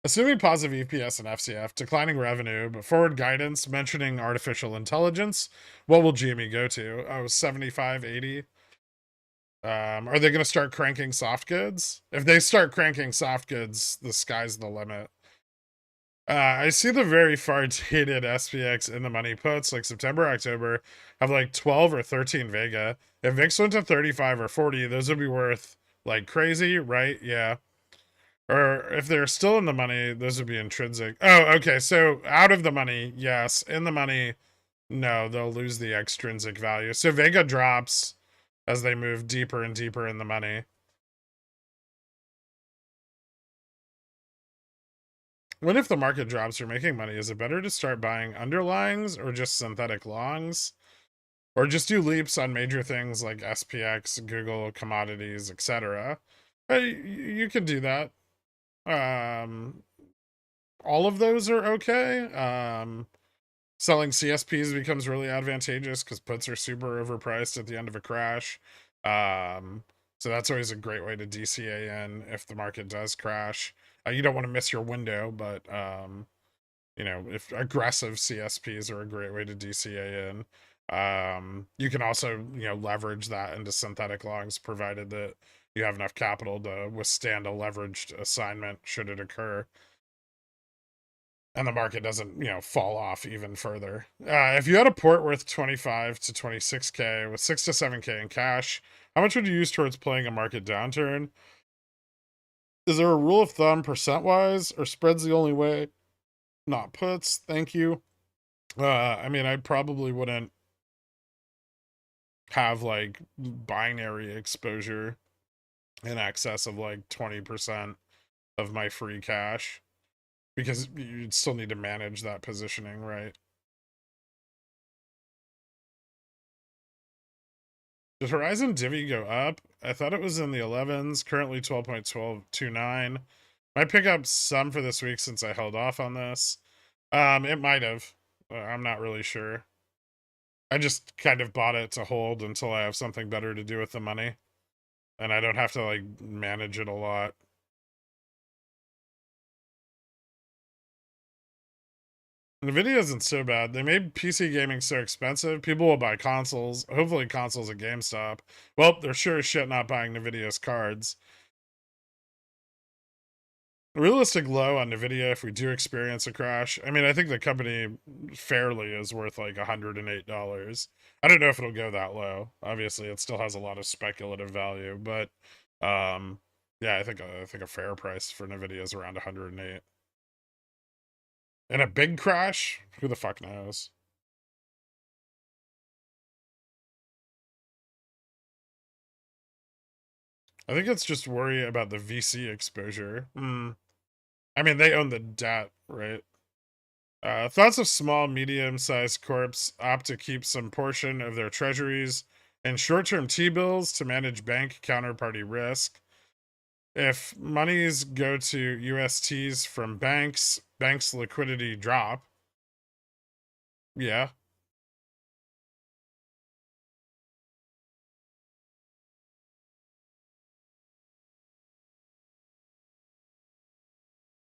Assuming positive EPS and FCF, declining revenue, but forward guidance mentioning artificial intelligence, what will GME go to? Oh, 75, 80. Are they going to start cranking soft goods? If they start cranking soft goods, the sky's the limit. I see the very far dated SPX in the money puts, like September, October, have like 12 or 13 Vega. If VIX went to 35 or 40, those would be worth like crazy, right? Yeah. Or if they're still in the money, those would be intrinsic. Oh, okay. So out of the money, yes. In the money, no, they'll lose the extrinsic value. So Vega drops as they move deeper and deeper in the money. When if the market drops, you're making money, is it better to start buying underlyings or just synthetic longs? Or just do leaps on major things like SPX, Google, commodities, etc. You can do that. Um, all of those are okay. Selling CSPs becomes really advantageous because puts are super overpriced at the end of a crash. So that's always a great way to DCA in if the market does crash. You don't want to miss your window, but if aggressive CSPs are a great way to DCA in. You can also leverage that into synthetic longs, provided that you have enough capital to withstand a leveraged assignment should it occur. And the market doesn't, fall off even further. If you had a port worth 25 to 26K with 6 to 7K in cash, how much would you use towards playing a market downturn? Is there a rule of thumb percent-wise, or spread's the only way? Not puts, thank you. I probably wouldn't have, like, binary exposure in excess of, like, 20% of my free cash, because you'd still need to manage that positioning, right? Did Horizon Divvy go up? I thought it was in the 11s, currently 12.1229. Might pick up some for this week since I held off on this. It might have. I'm not really sure. I just kind of bought it to hold until I have something better to do with the money. And I don't have to, like, manage it a lot. Nvidia isn't so bad. They made PC gaming so expensive, people will buy consoles. Hopefully consoles at GameStop. Well, they're sure as shit not buying Nvidia's cards. Realistic low on Nvidia if we do experience a crash. I think the company fairly is worth like $108. I don't know if it'll go that low. Obviously, it still has a lot of speculative value, but yeah, I think a fair price for Nvidia is around 108. In a big crash, who the fuck knows? I think it's just worry about the VC exposure. They own the debt, right? Thoughts of small, medium-sized corps opt to keep some portion of their treasuries and short-term T-bills to manage bank counterparty risk. If monies go to USTs from banks liquidity drop. Yeah.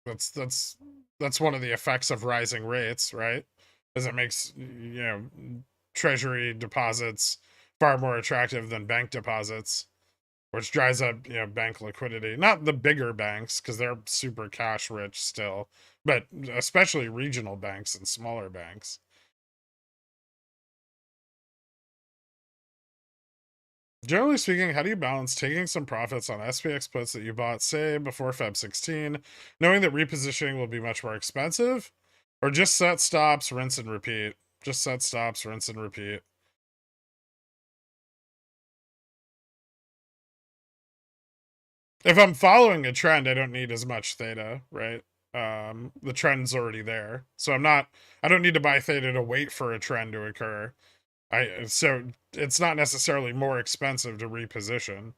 That's one of the effects of rising rates, right? As it makes, treasury deposits far more attractive than bank deposits, which dries up, bank liquidity. Not the bigger banks, because they're super cash rich still, but especially regional banks and smaller banks. Generally speaking, how do you balance taking some profits on SPX puts that you bought, say, before Feb 16, knowing that repositioning will be much more expensive? Or just set stops, rinse and repeat? Just set stops, rinse and repeat. If I'm following a trend, I don't need as much theta, right? The trend's already there. So I don't need to buy theta to wait for a trend to occur. So it's not necessarily more expensive to reposition.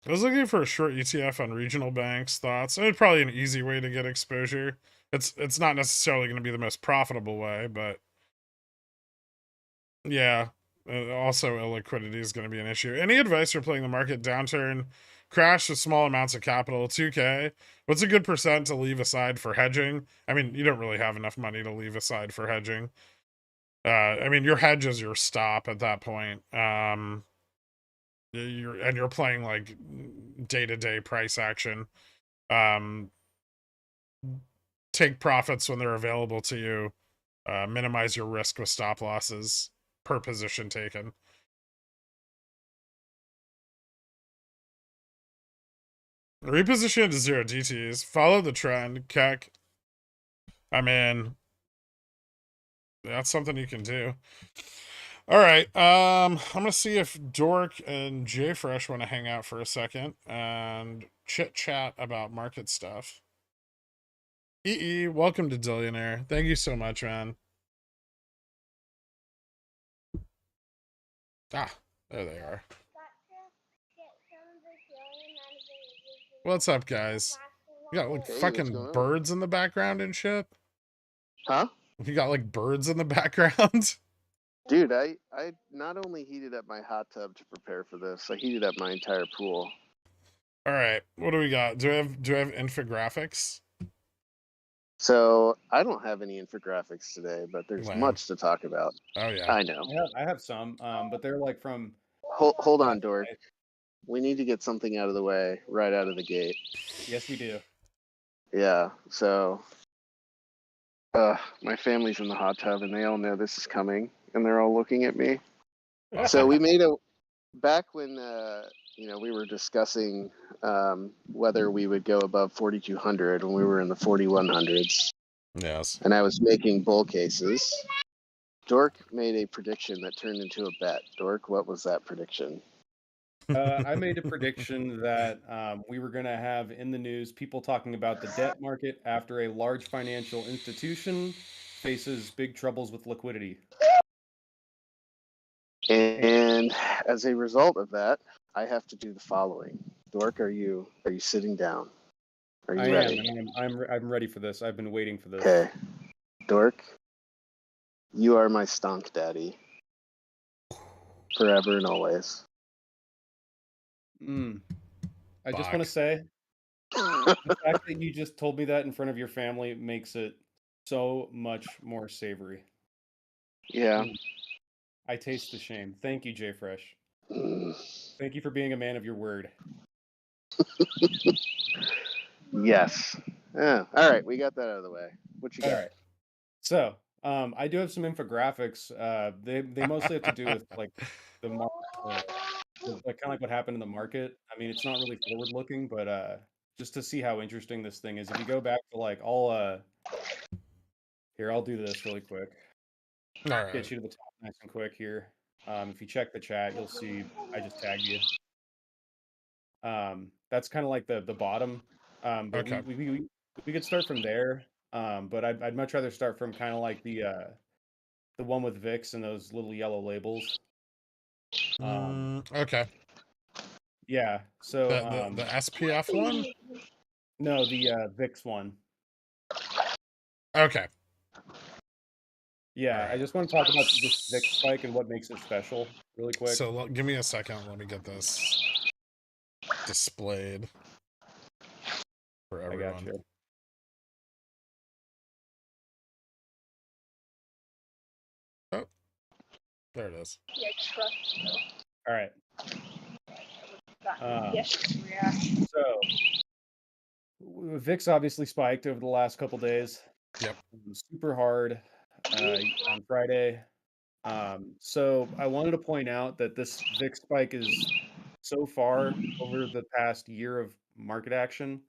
I was looking for a short ETF on regional banks. Thoughts? It's probably an easy way to get exposure. It's not necessarily going to be the most profitable way, but yeah. Also, illiquidity is going to be an issue. Any advice for playing the market downturn? Crash with small amounts of capital, 2K. What's a good percent to leave aside for hedging? You don't really have enough money to leave aside for hedging. Your hedge is your stop at that point. You're playing like day-to-day price action. Take profits when they're available to you. Minimize your risk with stop losses per position taken. Reposition to 0 DTs. Follow the trend. Keck. That's something you can do. All right. I'm gonna see if Dork and JFresh want to hang out for a second and chit chat about market stuff. Welcome to Dillionaire. Thank you so much, man. Ah, there they are. What's up, guys? You got like fucking birds in the background and shit? Huh? You got like birds in the background? Dude, I not only heated up my hot tub to prepare for this, I heated up my entire pool. All right, what do we got? Do I have infographics? So I don't have any infographics today, but there's much to talk about. Oh yeah, I know. I have some, but they're like from hold on, Dork. We need to get something out of the way right out of the gate. Yes, we do. Yeah, so my family's in the hot tub and they all know this is coming and they're all looking at me. So we made back when we were discussing whether we would go above 4,200 when we were in the 4,100s. Yes. And I was making bull cases. Dork made a prediction that turned into a bet. Dork, what was that prediction? I made a prediction that we were going to have in the news people talking about the debt market after a large financial institution faces big troubles with liquidity. And as a result of that, I have to do the following. Dork, are you sitting down? Are you ready? I'm ready for this. I've been waiting for this. Okay. Dork, you are my stonk daddy. Forever and always. I just want to say, the fact that you just told me that in front of your family makes it so much more savory. Yeah. I taste the shame. Thank you, Jay Fresh. Mm. Thank you for being a man of your word. Yes. Yeah. All right, we got that out of the way. What you got? All right. So, I do have some infographics. They mostly have to do with like the market, like kind of like what happened in the market. I mean, it's not really forward looking, but just to see how interesting this thing is. If you go back to like I'll do this really quick. All right. Get you to the top nice and quick here. If you check the chat, you'll see I just tagged you. That's kind of like the bottom. But Okay. we could start from there. But I'd much rather start from kind of like the one with VIX and those little yellow labels. Okay. Yeah. So the SPF one? No, the VIX one. Okay. Yeah, I just want to talk about this VIX spike and what makes it special, really quick. So give me a second. Let me get this displayed for everyone. I got you. Oh, there it is. All right. So, VIX obviously spiked over the last couple days. Yep. Super hard on Friday. So I wanted to point out that this VIX spike is so far over the past year of market action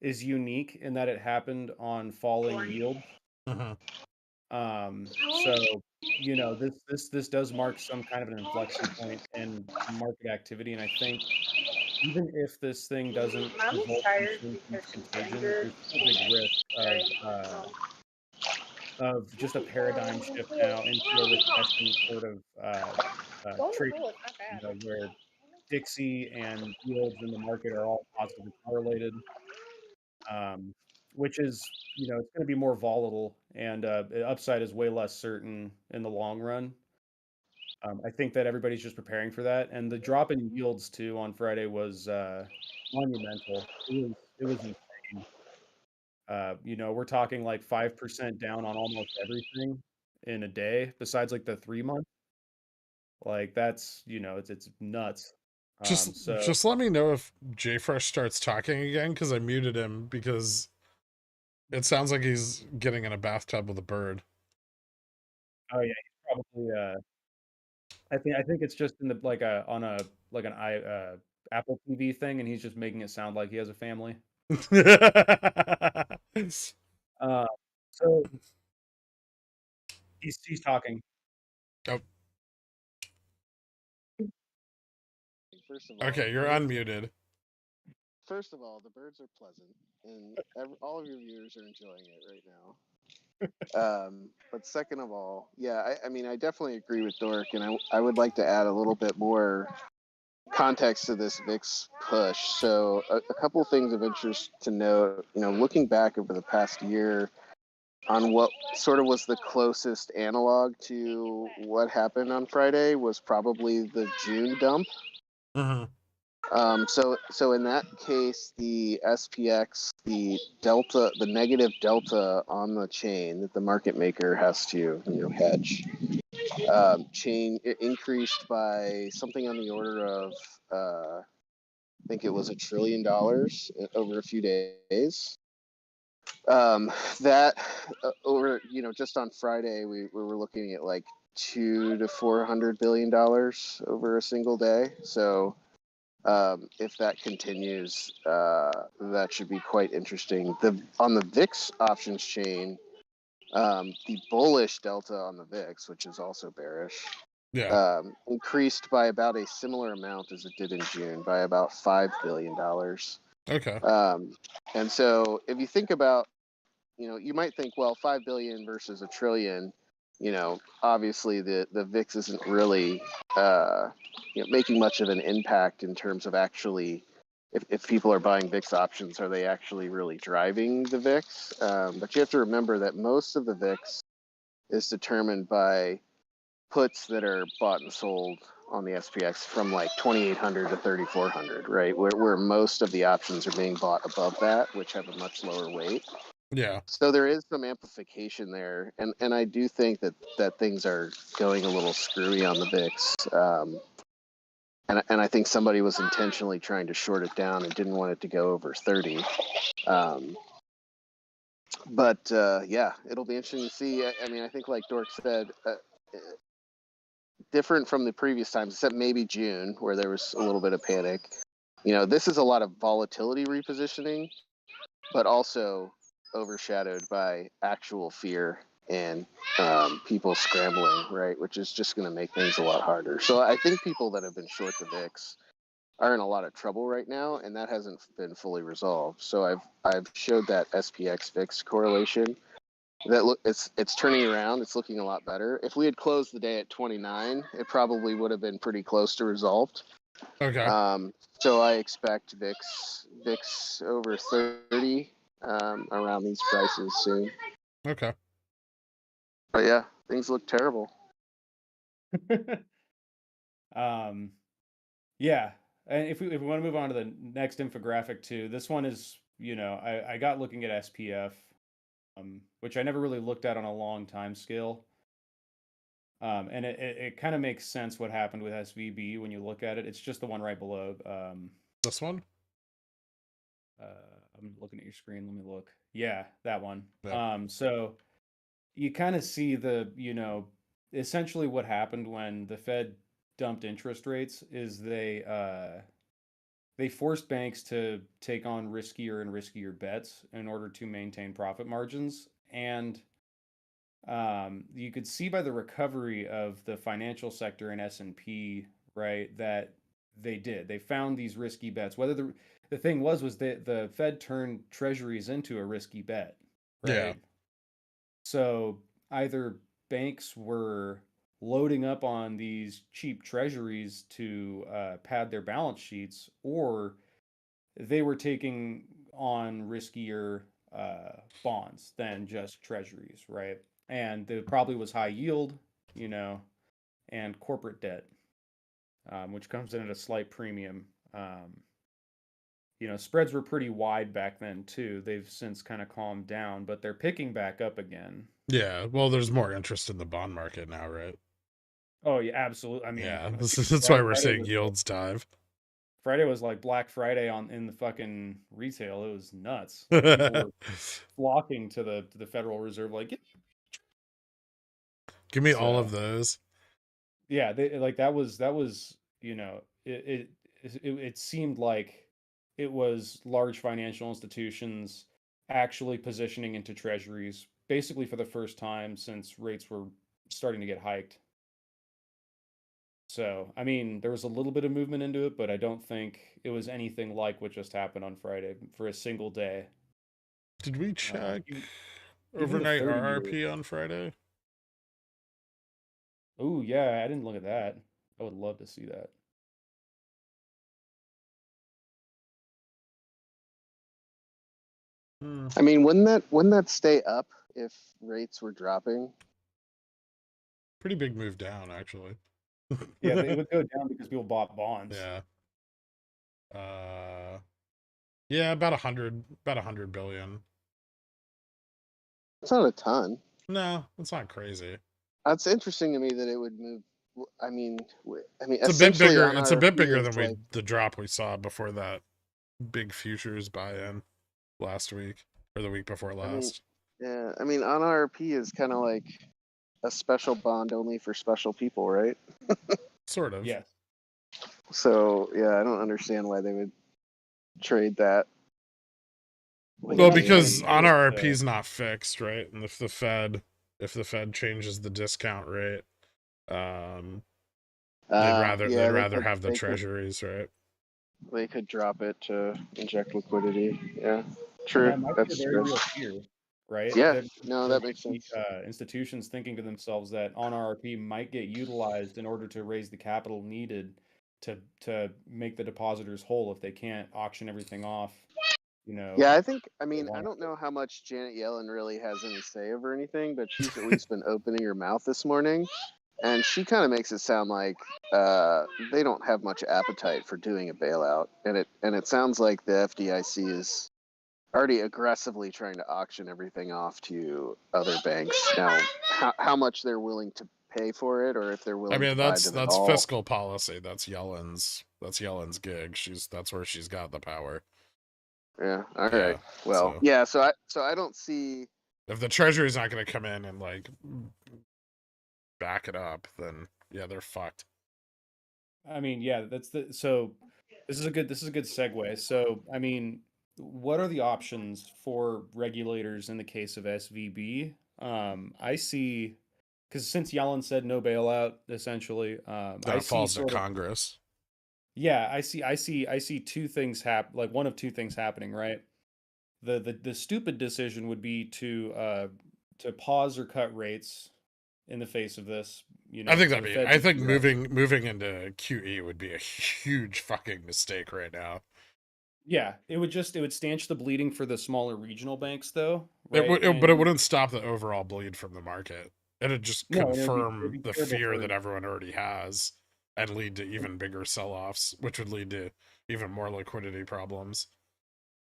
is unique in that it happened on falling yield. So this does mark some kind of an inflection point in market activity, and I think even if this thing doesn't result in contagion, there's still a big risk of just a paradigm shift now into a recession sort of trading, where Dixie and yields in the market are all positively correlated, which is, it's going to be more volatile, and the upside is way less certain in the long run. I think that everybody's just preparing for that, and the drop in yields too on Friday was monumental. It was insane. We're talking like 5% down on almost everything in a day, besides like the 3 month. Like that's it's nuts. Just let me know if JFresh starts talking again, because I muted him because it sounds like he's getting in a bathtub with a bird. Oh yeah, he's probably I think it's just in the on an Apple TV thing, and he's just making it sound like he has a family. So he's talking. Oh. First of all, okay, you're unmuted. First of all, the birds are pleasant, and all of your viewers are enjoying it right now. But second of all, yeah, I mean, I definitely agree with Dork, and I would like to add a little bit more context to this VIX push. So a couple things of interest to note, looking back over the past year on what sort of was the closest analog to what happened on Friday was probably the June dump. So in that case, the SPX, the negative delta on the chain that the market maker has to hedge, it increased by something on the order of, I think it was $1 trillion over a few days. That over, just on Friday, we were looking at like $200 to $400 billion over a single day. So if that continues, that should be quite interesting. On the VIX options chain, the bullish delta on the VIX, which is also bearish, Yeah. increased by about a similar amount as it did in June, by about $5 billion. Okay. And so if you think about, you might think, well, 5 billion versus $1 trillion, obviously the VIX isn't really making much of an impact in terms of actually, if people are buying VIX options, are they actually really driving the VIX? But you have to remember that most of the VIX is determined by puts that are bought and sold on the SPX from like 2,800 to 3,400, right? Where most of the options are being bought above that, which have a much lower weight. Yeah. So there is some amplification there, and I do think that things are going a little screwy on the VIX, and I think somebody was intentionally trying to short it down and didn't want it to go over 30. But yeah, it'll be interesting to see. I mean, I think like Dork said, different from the previous times, except maybe June where there was a little bit of panic. This is a lot of volatility repositioning, but also overshadowed by actual fear and people scrambling, right? Which is just going to make things a lot harder. So I think people that have been short the VIX are in a lot of trouble right now, and that hasn't been fully resolved. So I've showed that SPX VIX correlation. That it's turning around. It's looking a lot better. If we had closed the day at 29, it probably would have been pretty close to resolved. Okay. So I expect VIX over 30 around these prices soon. Okay. But yeah, things look terrible. Yeah, and if we want to move on to the next infographic too, this one is, I got looking at SPF, which I never really looked at on a long time scale. And it kind of makes sense what happened with SVB when you look at it. It's just the one right below. This one? I'm looking at your screen. Let me look. Yeah, that one. Yeah. So you kind of see essentially what happened when the Fed dumped interest rates is they forced banks to take on riskier and riskier bets in order to maintain profit margins. And you could see by the recovery of the financial sector in S&P, right, that they found these risky bets. Whether the thing was the Fed turned treasuries into a risky bet, right? Yeah. So either banks were loading up on these cheap treasuries to pad their balance sheets, or they were taking on riskier bonds than just treasuries, right? And there probably was high yield, and corporate debt, which comes in at a slight premium. Spreads were pretty wide back then too. They've since kind of calmed down, but they're picking back up again. Yeah. Well, there's more interest in the bond market now, right? Oh yeah, absolutely. I mean, Yeah. dude, That's why we're Friday seeing was yields dive. Friday was like Black Friday in the fucking retail. It was nuts. People were flocking to the Federal Reserve, like, Give me all so of those. yeah, that was it seemed like it was large financial institutions actually positioning into treasuries basically for the first time since rates were starting to get hiked. So, I mean, there was a little bit of movement into it, but I don't think it was anything like what just happened on Friday for a single day. Did we check Even the overnight 30-year. RRP on Friday? Oh, yeah, I didn't look at that. I would love to see that. I mean, wouldn't that stay up if rates were dropping? Pretty big move down, actually. Yeah, it would go down because people bought bonds. Yeah. Yeah, about 100 billion. It's not a ton. No, it's not crazy. It's interesting to me that it would move. I mean, It's a bit essentially bigger. on It's a our bit bigger is than like, the drop we saw before that big futures buy-in last week or the week before I mean, last. yeah, I mean, on RP is kind of like a special bond only for special people, right? Sort of. Yes. So yeah, I don't understand why they would trade that. Like, Well, Well, that's because funny. on With, RRP is not fixed, right? And if the Fed changes the discount rate, they'd yeah, rather have the treasuries, right? they could drop it to inject liquidity. Yeah, and true. that might be a That's very true. real fear, right? Yeah, There, no, there that might makes be sense. institutions thinking to themselves that on RRP might get utilized in order to raise the capital needed to make the depositors whole if they can't auction everything off, you know. Yeah, I They mean, I want don't know how much Janet Yellen really has any say over anything, but she's at least been opening her mouth this morning, and she kind of makes it sound like they don't have much appetite for doing a bailout, and it sounds like the FDIC is already aggressively trying to auction everything off to other banks. Now, how much they're willing to pay for it, or if they're I willing to mean, buy them at that's all. fiscal policy. That's Yellen's gig. That's where she's got the power. Yeah. All right. Yeah. Well, So yeah. So I don't see. if the treasury's not going to come in and like back it up, then yeah, they're fucked. I mean, yeah, so this is a good segue. So, I mean, what are the options for regulators in the case of SVB? I see, because since Yellen said no bailout, essentially, Then I it see falls to sort of, Congress. yeah, I see two things like one of two things happening, right? The stupid decision would be to pause or cut rates in the face of this, I think for that'd the be. Fed I to think do that. moving into QE would be a huge fucking mistake right now. Yeah, it would stanch the bleeding for the smaller regional banks though, It right? but it And wouldn't stop the overall bleed from the market. It'd just no, and it'd confirm be the terrible fear for that everyone already has, and lead to even bigger sell-offs, which would lead to even more liquidity problems.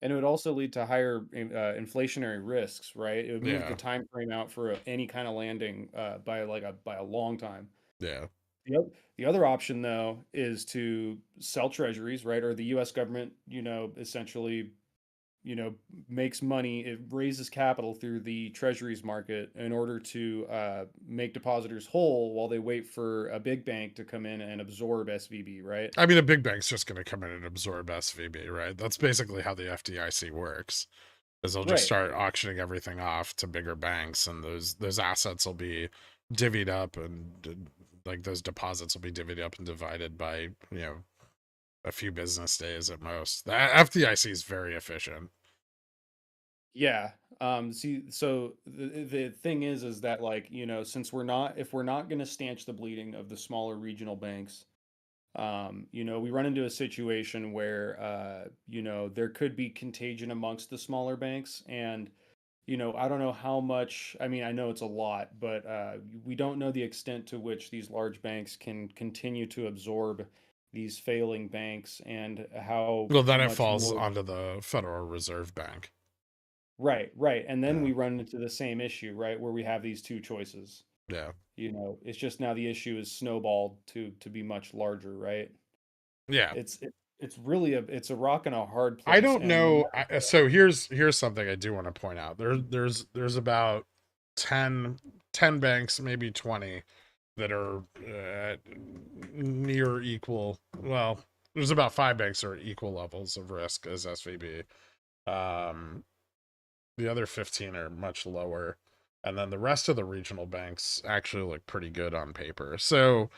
and it would also lead to higher inflationary risks, right? It would move the Yeah, time frame out for any kind of landing by by a long time. yeah. The other option though is to sell treasuries, right? Or the US government, essentially you know makes money, it raises capital through the treasuries market in order to make depositors whole while they wait for a big bank to come in and absorb SVB, right? I mean, a big bank's just going to come in and absorb SVB, right? That's basically how the FDIC works. Is they'll just Right. start auctioning everything off to bigger banks, and those assets will be divvied up, and like those deposits will be divvied up and divided by a few business days at most. The FDIC is very efficient. Yeah. See, so the thing is that, like, since if we're not going to stanch the bleeding of the smaller regional banks, we run into a situation where, there could be contagion amongst the smaller banks. And, I don't know how much, I mean, I know it's a lot, but we don't know the extent to which these large banks can continue to absorb these failing banks and how Well, then it much falls more. onto the Federal Reserve Bank. Right, right. And then Yeah, we run into the same issue, right, where we have these two choices. yeah, It's just now the issue is snowballed to be much larger, right? yeah. It's really it's a rock and a hard I place. don't And no know. matter So here's something I do want to point out. There's about 10 banks, maybe 20, that are near equal. Well, there's about 5 banks that are equal levels of risk as SVB. Um, the other 15 are much lower, and then the rest of the regional banks actually look pretty good on paper. So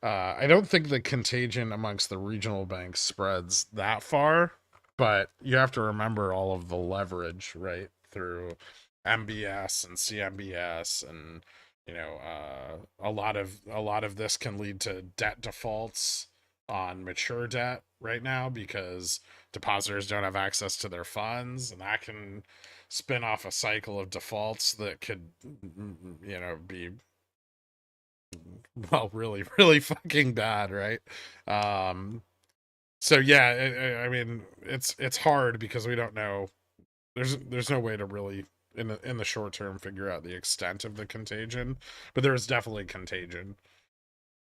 I don't think the contagion amongst the regional banks spreads that far, but you have to remember all of the leverage, right, through MBS and CMBS, and a lot of this can lead to debt defaults on mature debt right now because depositors don't have access to their funds, and that can spin off a cycle of defaults that could be, well, really, really fucking bad, right? Um, so yeah, I mean, it's hard because we don't know. There's no way to really in the short term figure out the extent of the contagion, but there is definitely contagion.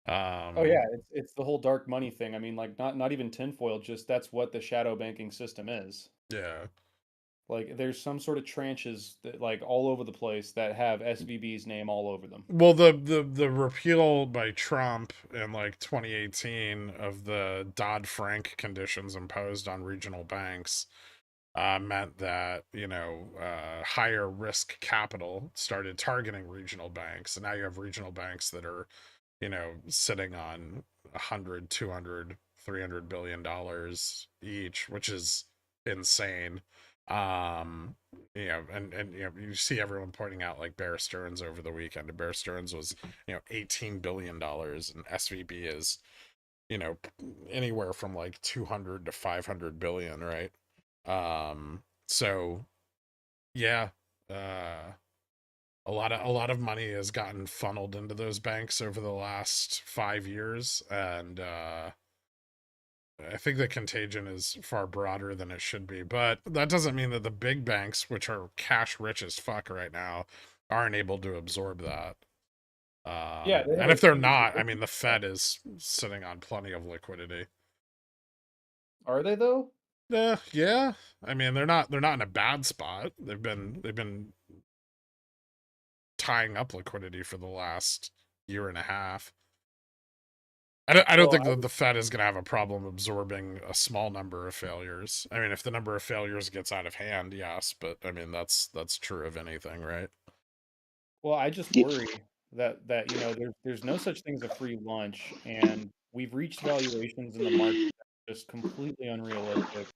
Oh yeah, it's the whole dark money thing. I mean, like not even tinfoil, just that's what the shadow banking system is. Yeah. Like there's some sort of tranches that like all over the place that have SVB's name all over them. Well, the repeal by Trump in like 2018 of the Dodd-Frank conditions imposed on regional banks meant that, higher risk capital started targeting regional banks, and now you have regional banks that are, sitting on 100, 200, 300 billion dollars each, which is insane. um you see everyone pointing out like Bear Stearns over the weekend, and Bear Stearns was, $18 billion, and SVB is, you know anywhere from like 200 to 500 billion, right? So yeah, uh a lot of money has gotten funneled into those banks over the last 5 years, and I think the contagion is far broader than it should be. But that doesn't mean that the big banks, which are cash rich as fuck right now, aren't able to absorb that. Yeah, they have And a if they're huge not, I liquidity mean, the gap. Fed is sitting on plenty of liquidity. Are they though? Yeah. I mean, they're not in a bad spot. They've been tying up liquidity for the last year and a half. I don't Well, think that the Fed is going to have a problem absorbing a small number of failures. I mean, if the number of failures gets out of hand, yes, but I mean that's true of anything, right? I just Yeah, worry that there's no such thing as a free lunch, and we've reached valuations in the market that are just completely unrealistic.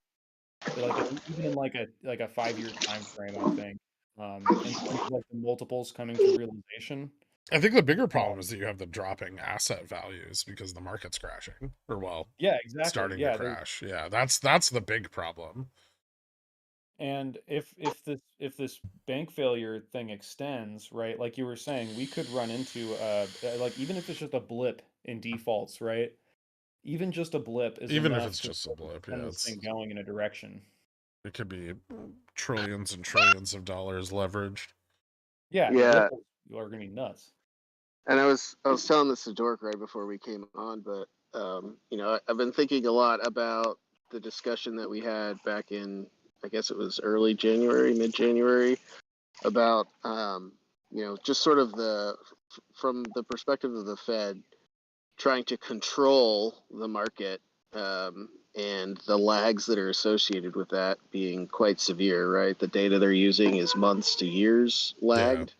Like even in like a 5 year time frame, I think. In terms of like the multiples coming to realization. I think the bigger problem Um, is that you have the dropping asset values because the market's crashing, or well, yeah, exactly. starting to Yeah, there's crash. Yeah, that's the big problem. and if this bank failure thing extends, right? Like you were saying, we could run into like even if it's just a blip in defaults, right? Even just a blip is Even if enough it's to just a sort of blip, send yeah, this thing going in a direction. it could be trillions and trillions of dollars leveraged. Yeah, I mean yeah. ripples are gonna be nuts. And I was telling this to Dork right before we came on, but I've been thinking a lot about the discussion that we had back in, I guess it was early January, mid January, about just sort of from the perspective of the Fed trying to control the market, and the lags that are associated with that being quite severe, right? The data they're using is months to years Yeah. lagged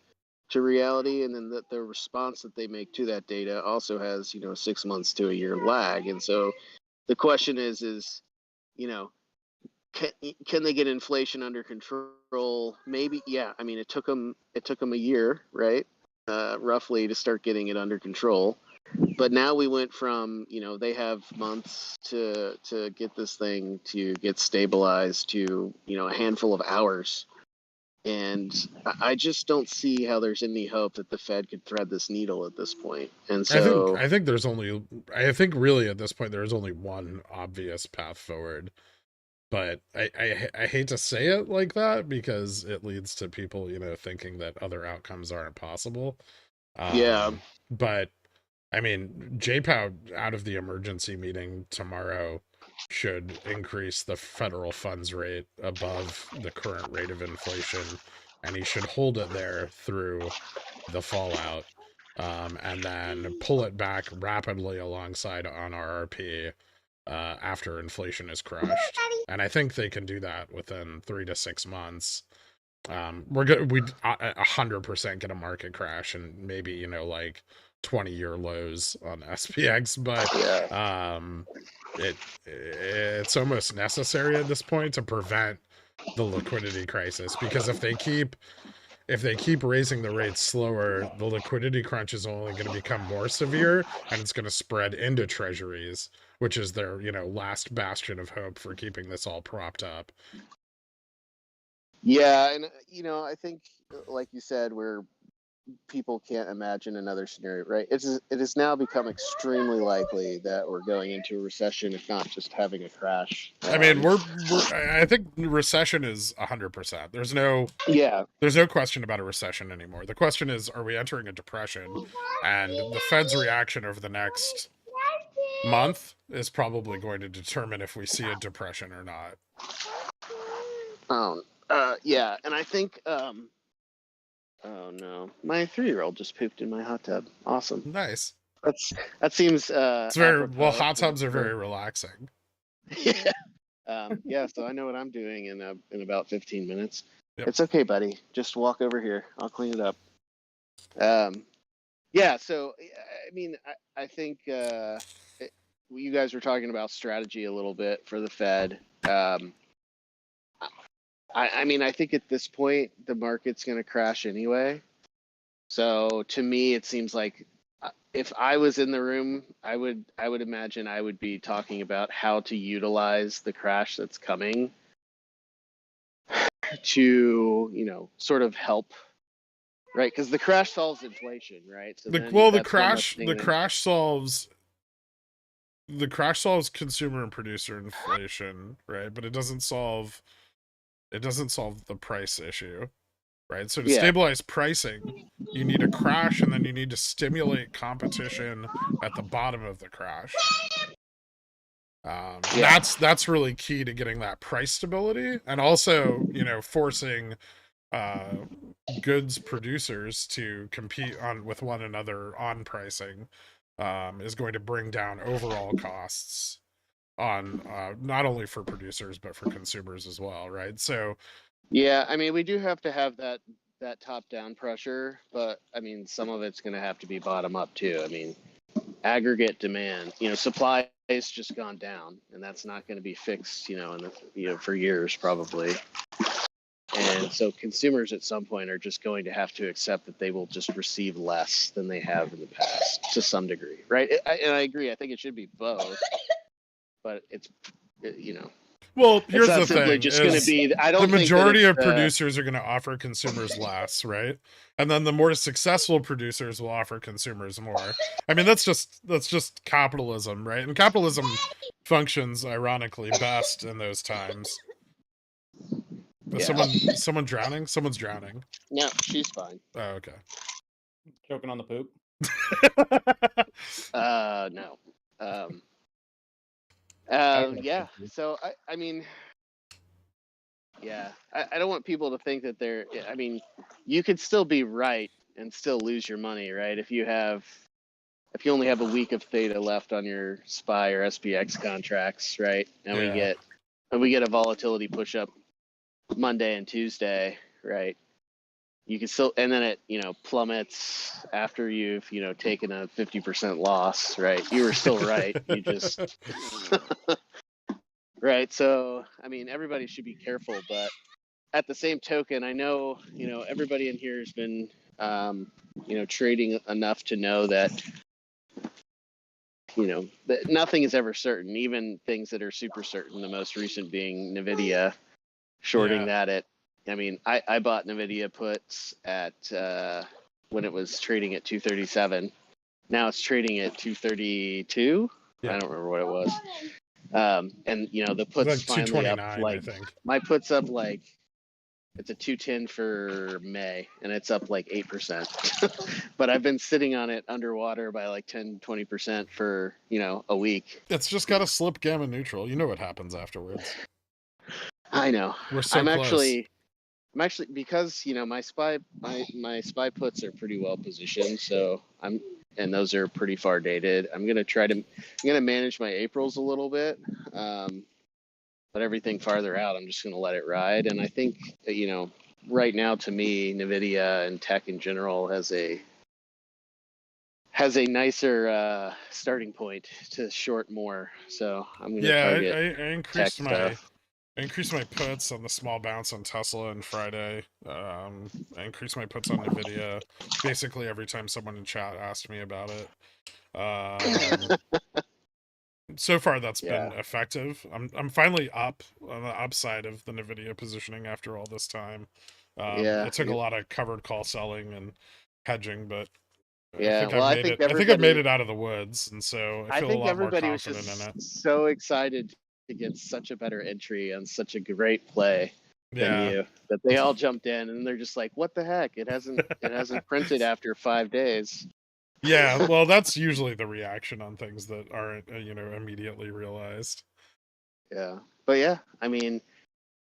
to reality, and then the response that they make to that data also has 6 months to a year lag. And so the question is you know can, can they get inflation under control? Maybe. Yeah, I mean, it took them a year, right, roughly, to start getting it under control. But now we went from, they have months to get this thing to get stabilized, to a handful of hours. And I just don't see how there's any hope that the Fed could thread this needle at this point. And I think so, I think there's only I think really at this point there is only one obvious path forward. But I hate to say it like that because it leads to people, thinking that other outcomes aren't possible. yeah, But I mean, JPOW out of the emergency meeting tomorrow should increase the federal funds rate above the current rate of inflation, and he should hold it there through the fallout, and then pull it back rapidly alongside on RRP after inflation is crushed. And I think they can do that within 3 to 6 months. We'd 100% get a market crash and maybe, like 20-year lows on SPX, but yeah, it's almost necessary at this point to prevent the liquidity crisis, because if they keep raising the rates slower, the liquidity crunch is only going to become more severe, and it's going to spread into treasuries, which is their, last bastion of hope for keeping this all propped up. yeah. And I think, like you said, we're people can't imagine another scenario, right? It has now become extremely likely that we're going into a recession, if not just having a crash. I mean, I think recession is 100%. There's no question about a recession anymore. The question is, are we entering a depression? And the Fed's reaction over the next month is probably going to determine if we see a depression or not. Yeah, and I think, oh no, my 3-year-old just pooped in my hot tub. Awesome. Nice. That seems it's very well. Hot tubs are very relaxing. Yeah. Yeah. So I know what I'm doing in about 15 minutes. Yep. It's okay, buddy. Just walk over here. I'll clean it up. Yeah. So I mean, I think you guys were talking about strategy a little bit for the Fed. I mean, I think at this point the market's going to crash anyway. So to me, it seems like if I was in the room, I would imagine I would be talking about how to utilize the crash that's coming to, you know, sort of help, right? Because the crash solves inflation, right? So the crash solves consumer and producer inflation, right? But it doesn't solve the price issue, right? So to stabilize pricing, you need a crash, and then you need to stimulate competition at the bottom of the crash. That's really key to getting that price stability, and also, you know, forcing goods producers to compete with one another on pricing is going to bring down overall costs on not only for producers but for consumers as well, right? So yeah, I mean, we do have to have that top-down pressure, but I mean, some of it's going to have to be bottom-up too. I mean, aggregate demand, you know, supply has just gone down, and that's not going to be fixed, you know, for years probably. And so consumers at some point are just going to have to accept that they will just receive less than they have in the past to some degree, right? And I agree. I think it should be both, but you know. Well, here's the thing: just going to be. I don't. The majority of producers are going to offer consumers less, right? And then the more successful producers will offer consumers more. I mean, that's just capitalism, right? And capitalism functions ironically best in those times. Is someone drowning? Someone's drowning. No, she's fine. Oh, okay. Choking on the poop? No. Yeah. So I mean, yeah, I don't want people to think that I mean, you could still be right and still lose your money, right? If you only have a week of theta left on your SPY or SPX contracts, right? And we get a volatility push up Monday and Tuesday, right? You can still, and then it, you know, plummets after you've, you know, taken a 50% loss, right? You were still right. You just, right. So, I mean, everybody should be careful, but at the same token, I know, you know, everybody in here has been, you know, trading enough to know that, you know, that nothing is ever certain, even things that are super certain, the most recent being NVIDIA, shorting that at, I mean, I bought NVIDIA puts at when it was trading at 237. Now it's trading at 232. I don't remember what it was. And you know, the puts like finally up, like, I think. my put's up, like, it's a 210 for May, and it's up like 8%. But I've been sitting on it underwater by like 10-20% for, you know, a week. It's just got to slip gamma neutral. You know what happens afterwards. I know. We're so I'm close. actually, because, you know, my SPY puts are pretty well positioned, so and those are pretty far dated. I'm gonna manage my Aprils a little bit, but everything farther out, I'm just gonna let it ride. And I think, you know, right now, to me, NVIDIA and tech in general has a nicer starting point to short more. So I'm gonna target I increased my puts on the small bounce on Tesla on Friday. I increased my puts on NVIDIA basically every time someone in chat asked me about it. So far, that's been effective. I'm finally up on the upside of the NVIDIA positioning after all this time. It took a lot of covered call selling and hedging, but Yeah, I think well, I've I made think it. I think I've made everybody, it out of the woods, and so I I feel a think lot more everybody was confident in it. just so excited to get such a better entry on such a great play than Yeah. you that they all jumped in and they're just like, "What the heck? It hasn't printed after 5 days." Yeah, well, that's usually the reaction on things that aren't, immediately realized. Yeah, but yeah, I mean,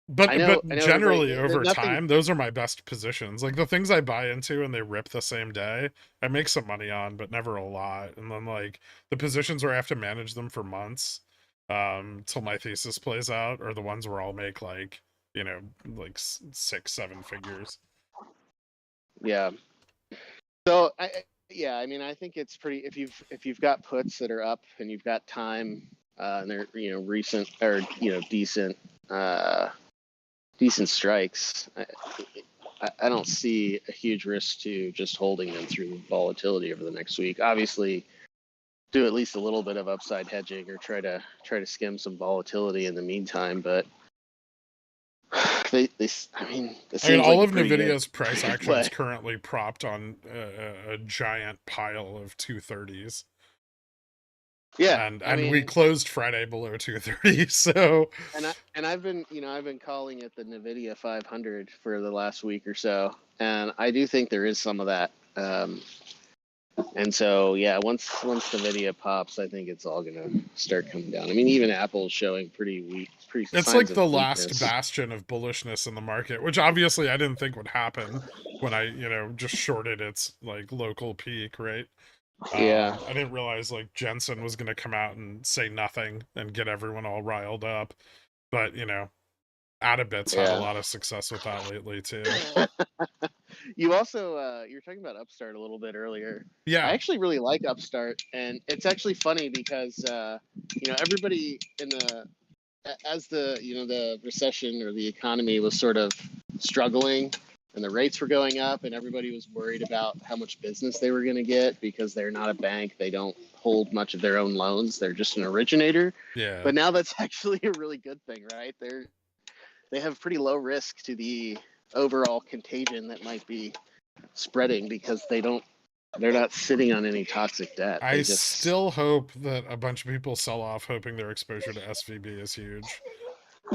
But I know generally everybody. over Nothing. time, those are my best positions. Like the things I buy into and they rip the same day, I make some money on, but never a lot. And then like the positions where I have to manage them for months, till my thesis plays out, are the ones where I'll make like, like 6, 7 figures. Yeah. So yeah, I mean, I think it's pretty. If you've got puts that are up and you've got time, and they're recent or decent. Decent strikes. I don't see a huge risk to just holding them through volatility over the next week. Obviously, do at least a little bit of upside hedging or try to skim some volatility in the meantime. But I mean, it I mean, seems all like a of pretty good Nvidia's price action is play. currently propped on a giant pile of 230s. Yeah, And I we mean, closed Friday below 230, so I've been calling it the Nvidia 500 for the last week or so, and I do think there is some of that. And so, yeah, once Nvidia pops, I think it's all gonna start coming down. I mean, even Apple's showing pretty weak, pretty it's signs like of the last weakness. bastion of bullishness in the market, which obviously I didn't think would happen when I, just shorted its like local peak, right? Yeah, I didn't realize like Jensen was going to come out and say nothing and get everyone all riled up, but Adabit's had a yeah. lot of success with that lately too. You also you were talking about Upstart a little bit earlier. I Yeah, actually really like Upstart, and it's actually funny because everybody in the as the the recession or the economy was sort of struggling and the rates were going up and everybody was worried about how much business they were going to get because they're not a bank, they don't hold much of their own loans, they're just an originator. yeah. But now that's actually a really good thing, right? They have pretty low risk to the overall contagion that might be spreading because they're not sitting on any toxic debt. I They just still hope that a bunch of people sell off hoping their exposure to SVB is huge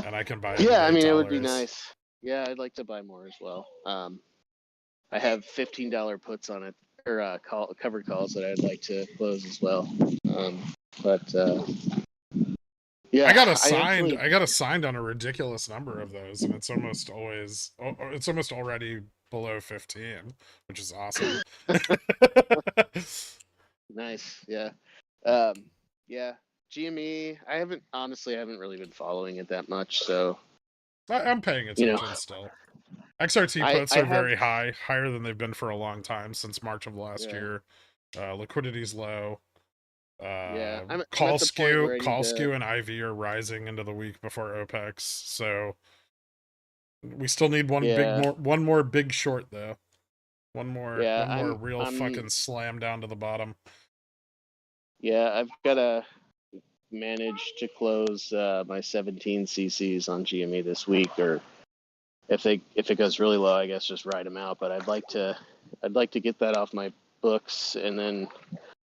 and I can buy into Yeah, the I mean, it would be $8. nice. Yeah, I'd like to buy more as well. I have $15 puts on it, or covered calls that I'd like to close as well. Um, but I yeah, got I assigned. actually, I got assigned on a ridiculous number of those, and it's almost already below 15, which is awesome. nice. Yeah, um, yeah. GME. I haven't really been following it that much. So I'm paying you know, attention still. XRT puts I are have. very high, higher than they've been for a long time since March of last Yeah, year. Liquidity's low. yeah. I'm at the point where I need Call to. skew, and IV are rising into the week before OPEX. So we still need Yeah, one more big short though. yeah. One more real I'm. fucking slam down to the bottom. Yeah, I've got to manage to close my 17 CCs on GME this week, or if it goes really low, I guess just write them out. But I'd like to get that off my books, and then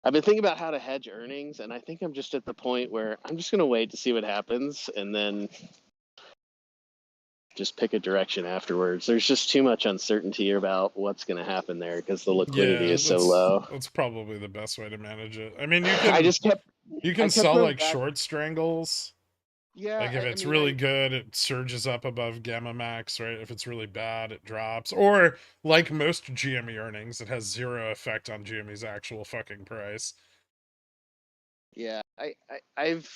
I've been thinking about how to hedge earnings, and I think I'm just at the point where I'm just gonna wait to see what happens, and then just pick a direction afterwards. There's just too much uncertainty about what's going to happen there because the liquidity Yeah, is so low. that's probably the best way to manage it. I mean, I just kept you I can kept sell going like back. short strangles. Yeah, Like if I it's mean, really good, it surges up above gamma max, right? If it's really bad, it drops. Or like most GME earnings, it has zero effect on GME's actual fucking price. yeah, I've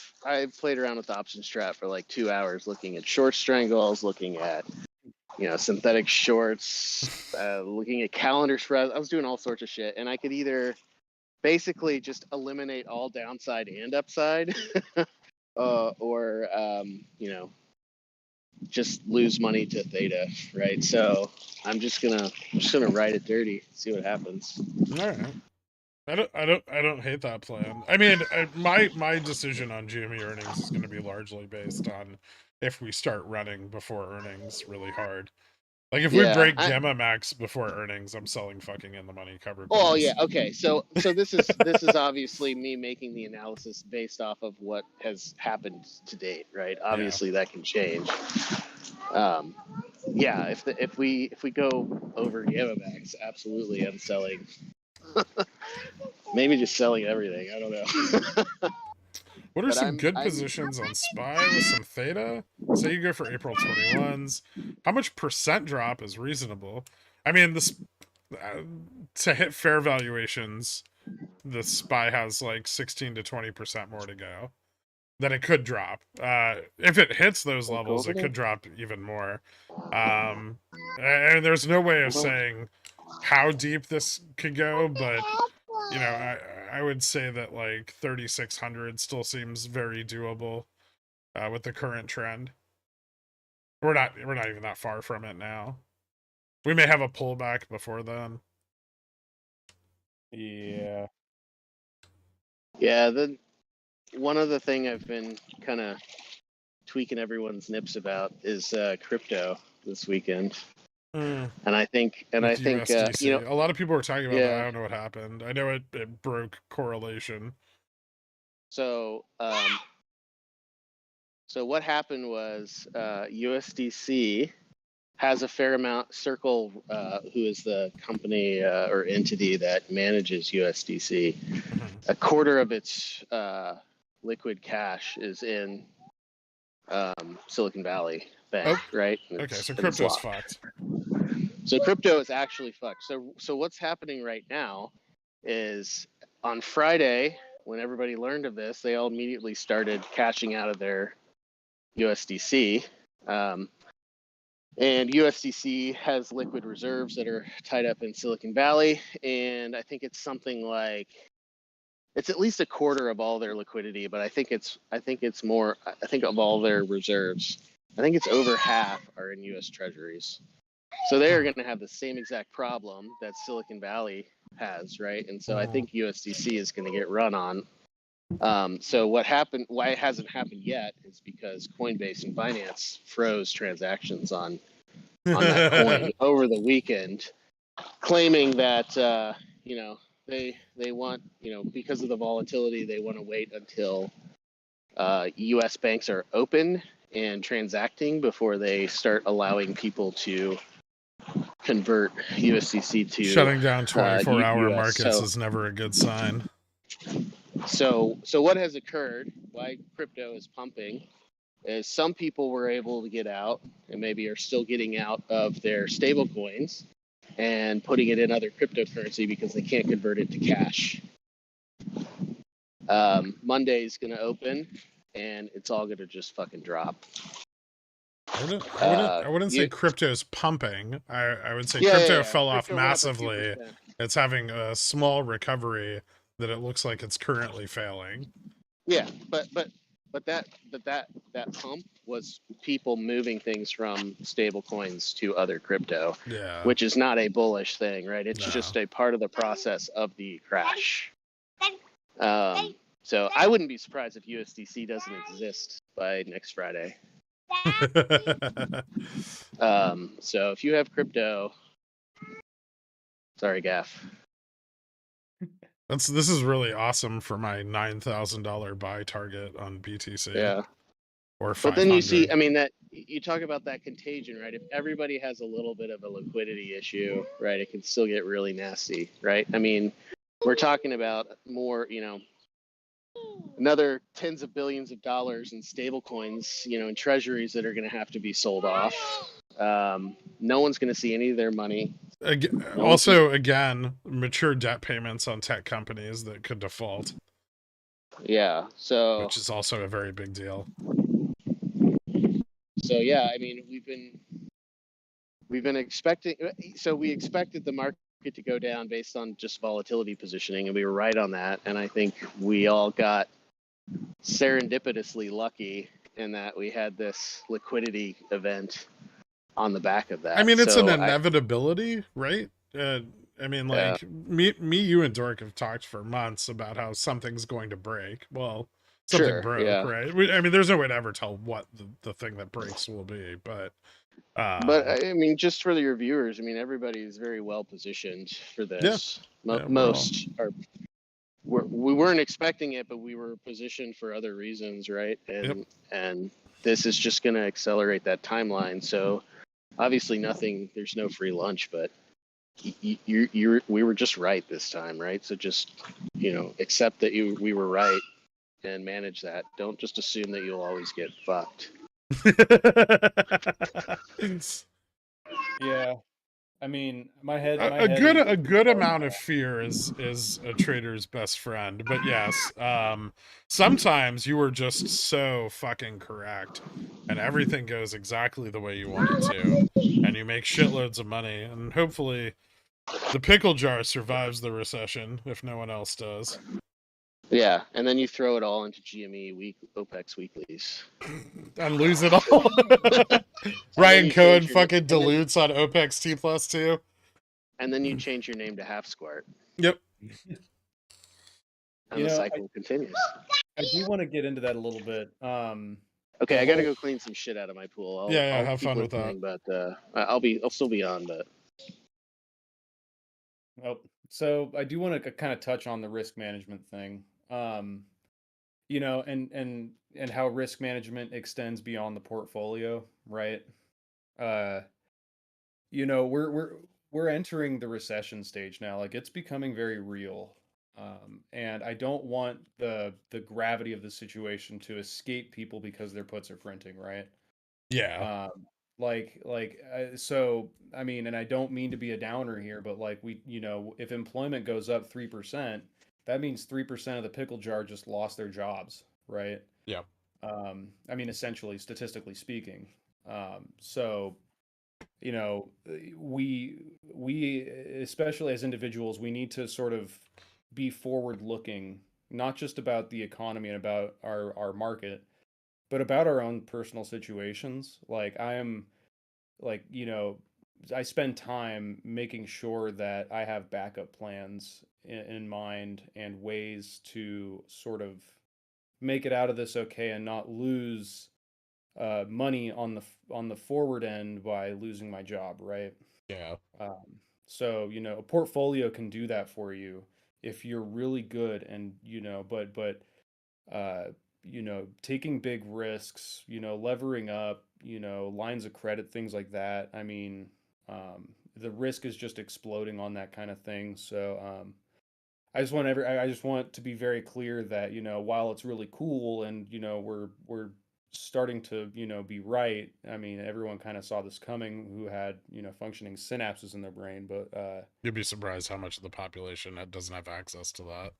played around with the option strat for like 2 hours, looking at short strangles, looking at synthetic shorts, looking at calendar spreads. I was doing all sorts of shit, and I could either basically just eliminate all downside and upside, or just lose money to theta, right? So I'm just gonna write it dirty, see what happens. All right. I don't hate that plan. I mean, my decision on GME earnings is going to be largely based on if we start running before earnings really hard. Like if we Yeah, break Gamma Max before earnings, I'm selling fucking in the money covered oh calls. yeah, okay. So this is obviously me making the analysis based off of what has happened to date, right? Obviously that can change. Yeah, if we go over Gamma Max, absolutely, I'm selling. Maybe just selling everything. I don't know. What are But some I'm good positions on SPY with some theta? Say you go for April 21s. How much percent drop is reasonable? I mean, this to hit fair valuations, the SPY has like 16 to 20% more to go. Then it could drop. If it hits those Go levels, over it there. could drop even more. And there's no way of saying how deep this could go, but you know, I would say that like 3,600 still seems very doable with the current trend. We're not even that far from it now. We may have a pullback before then. Yeah. Yeah, the one other thing I've been kind of tweaking everyone's nips about is crypto this weekend. And I think With USDC. A lot of people were talking about that. I yeah. don't know what happened. I know it broke correlation. So so what happened was USDC has a fair amount. Circle, who is the company or entity that manages USDC, a quarter of its liquid cash is in Silicon Valley Bank, right? Okay, so crypto's fucked. So crypto is actually fucked. So what's happening right now is on Friday, when everybody learned of this, they all immediately started cashing out of their USDC. And USDC has liquid reserves that are tied up in Silicon Valley. And I think it's something like it's at least a quarter of all their liquidity, but I think it's more. I think of all their reserves, I think it's over half are in US Treasuries. So they are going to have the same exact problem that Silicon Valley has, right? And so I think USDC is going to get run on. So what happened? Why it hasn't happened yet is because Coinbase and Binance froze transactions on that coin over the weekend, claiming that they want because of the volatility they want to wait until U.S. banks are open and transacting before they start allowing people to convert USDC to shutting down 24-hour US. markets is never a good sign. So what has occurred? Why crypto is pumping? Is some people were able to get out and maybe are still getting out of their stable coins and putting it in other cryptocurrency because they can't convert it to cash. Monday's going to open and it's all going to just fucking drop. I wouldn't say crypto's pumping. I would say crypto fell off massively. It's having a small recovery that it looks like it's currently failing. Yeah, but that pump was people moving things from stable coins to other crypto, which is not a bullish thing, right? It's just a part of the process of the crash. So I wouldn't be surprised if USDC doesn't exist by next Friday. So if you have crypto, sorry, Gaff. This is really awesome for my $9,000 buy target on BTC. Yeah. Or 500. But then you see, I mean, that you talk about that contagion, right? If everybody has a little bit of a liquidity issue, right, it can still get really nasty, right? I mean, we're talking about more, another tens of billions of dollars in stable coins, in treasuries that are going to have to be sold off. No one's going to see any of their money. Again, mature debt payments on tech companies that could default. Yeah, so which is also a very big deal. So yeah, I mean, we've been expecting. So we expected the market to go down based on just volatility positioning, and we were right on that. And I think we all got serendipitously lucky in that we had this liquidity event on the back of that. I mean, it's an inevitability, right? I mean, like me, you, and Dork have talked for months about how something's going to break. Well, something broke, right? I mean, there's no way to ever tell what the thing that breaks will be, but But Um, I mean, just for your viewers, I mean, everybody is very well positioned for yeah, this. yeah, we're all, Most are. We weren't expecting it, but we were positioned for other reasons, right? yep. And this is just going to accelerate that timeline. So obviously, nothing. There's no free lunch, but we were just right this time, right? So just accept that we were right and manage that. Don't just assume that you'll always get fucked. Yeah. I mean, my head A is good amount of fear is a trader's best friend. But yes, sometimes you are just so fucking correct, and everything goes exactly the way you want it to, and you make shitloads of money, and hopefully the pickle jar survives the recession if no one else does. Yeah, and then you throw it all into GME OPEX weeklies. And lose it all. Ryan you Cohen change your fucking dilutes on OPEX T plus 2. and then you change your name to Half Squart, Yep. and the cycle continues. I do want to get into that a little bit. Okay, the I got to whole- go clean some shit out of my pool. Yeah, I'll have keep fun with that. listening, but I'll still be on. But Oh, so I do want to kind of touch on the risk management thing. And how risk management extends beyond the portfolio, right? Uh, we're entering the recession stage now. Like it's becoming very real. And I don't want the gravity of the situation to escape people because their puts are printing, right? Yeah. So I mean, and I don't mean to be a downer here, but like if employment goes up 3%, that means 3% of the pickle jar just lost their jobs, right? Yep. I mean, essentially, statistically speaking. So we especially as individuals, we need to sort of be forward looking, not just about the economy and about our market, but about our own personal situations. Like like, I spend time making sure that I have backup plans in mind and ways to sort of make it out of this okay and not lose money on the forward end by losing my job, right? Yeah. So a portfolio can do that for you if you're really good and uh, taking big risks, levering up, lines of credit, things like that. I mean, the risk is just exploding on that kind of thing. So I just want to be very clear that while it's really cool and we're starting to be right. I mean, everyone kind of saw this coming who had functioning synapses in their brain, but You'd be surprised how much of the population that doesn't have access to that.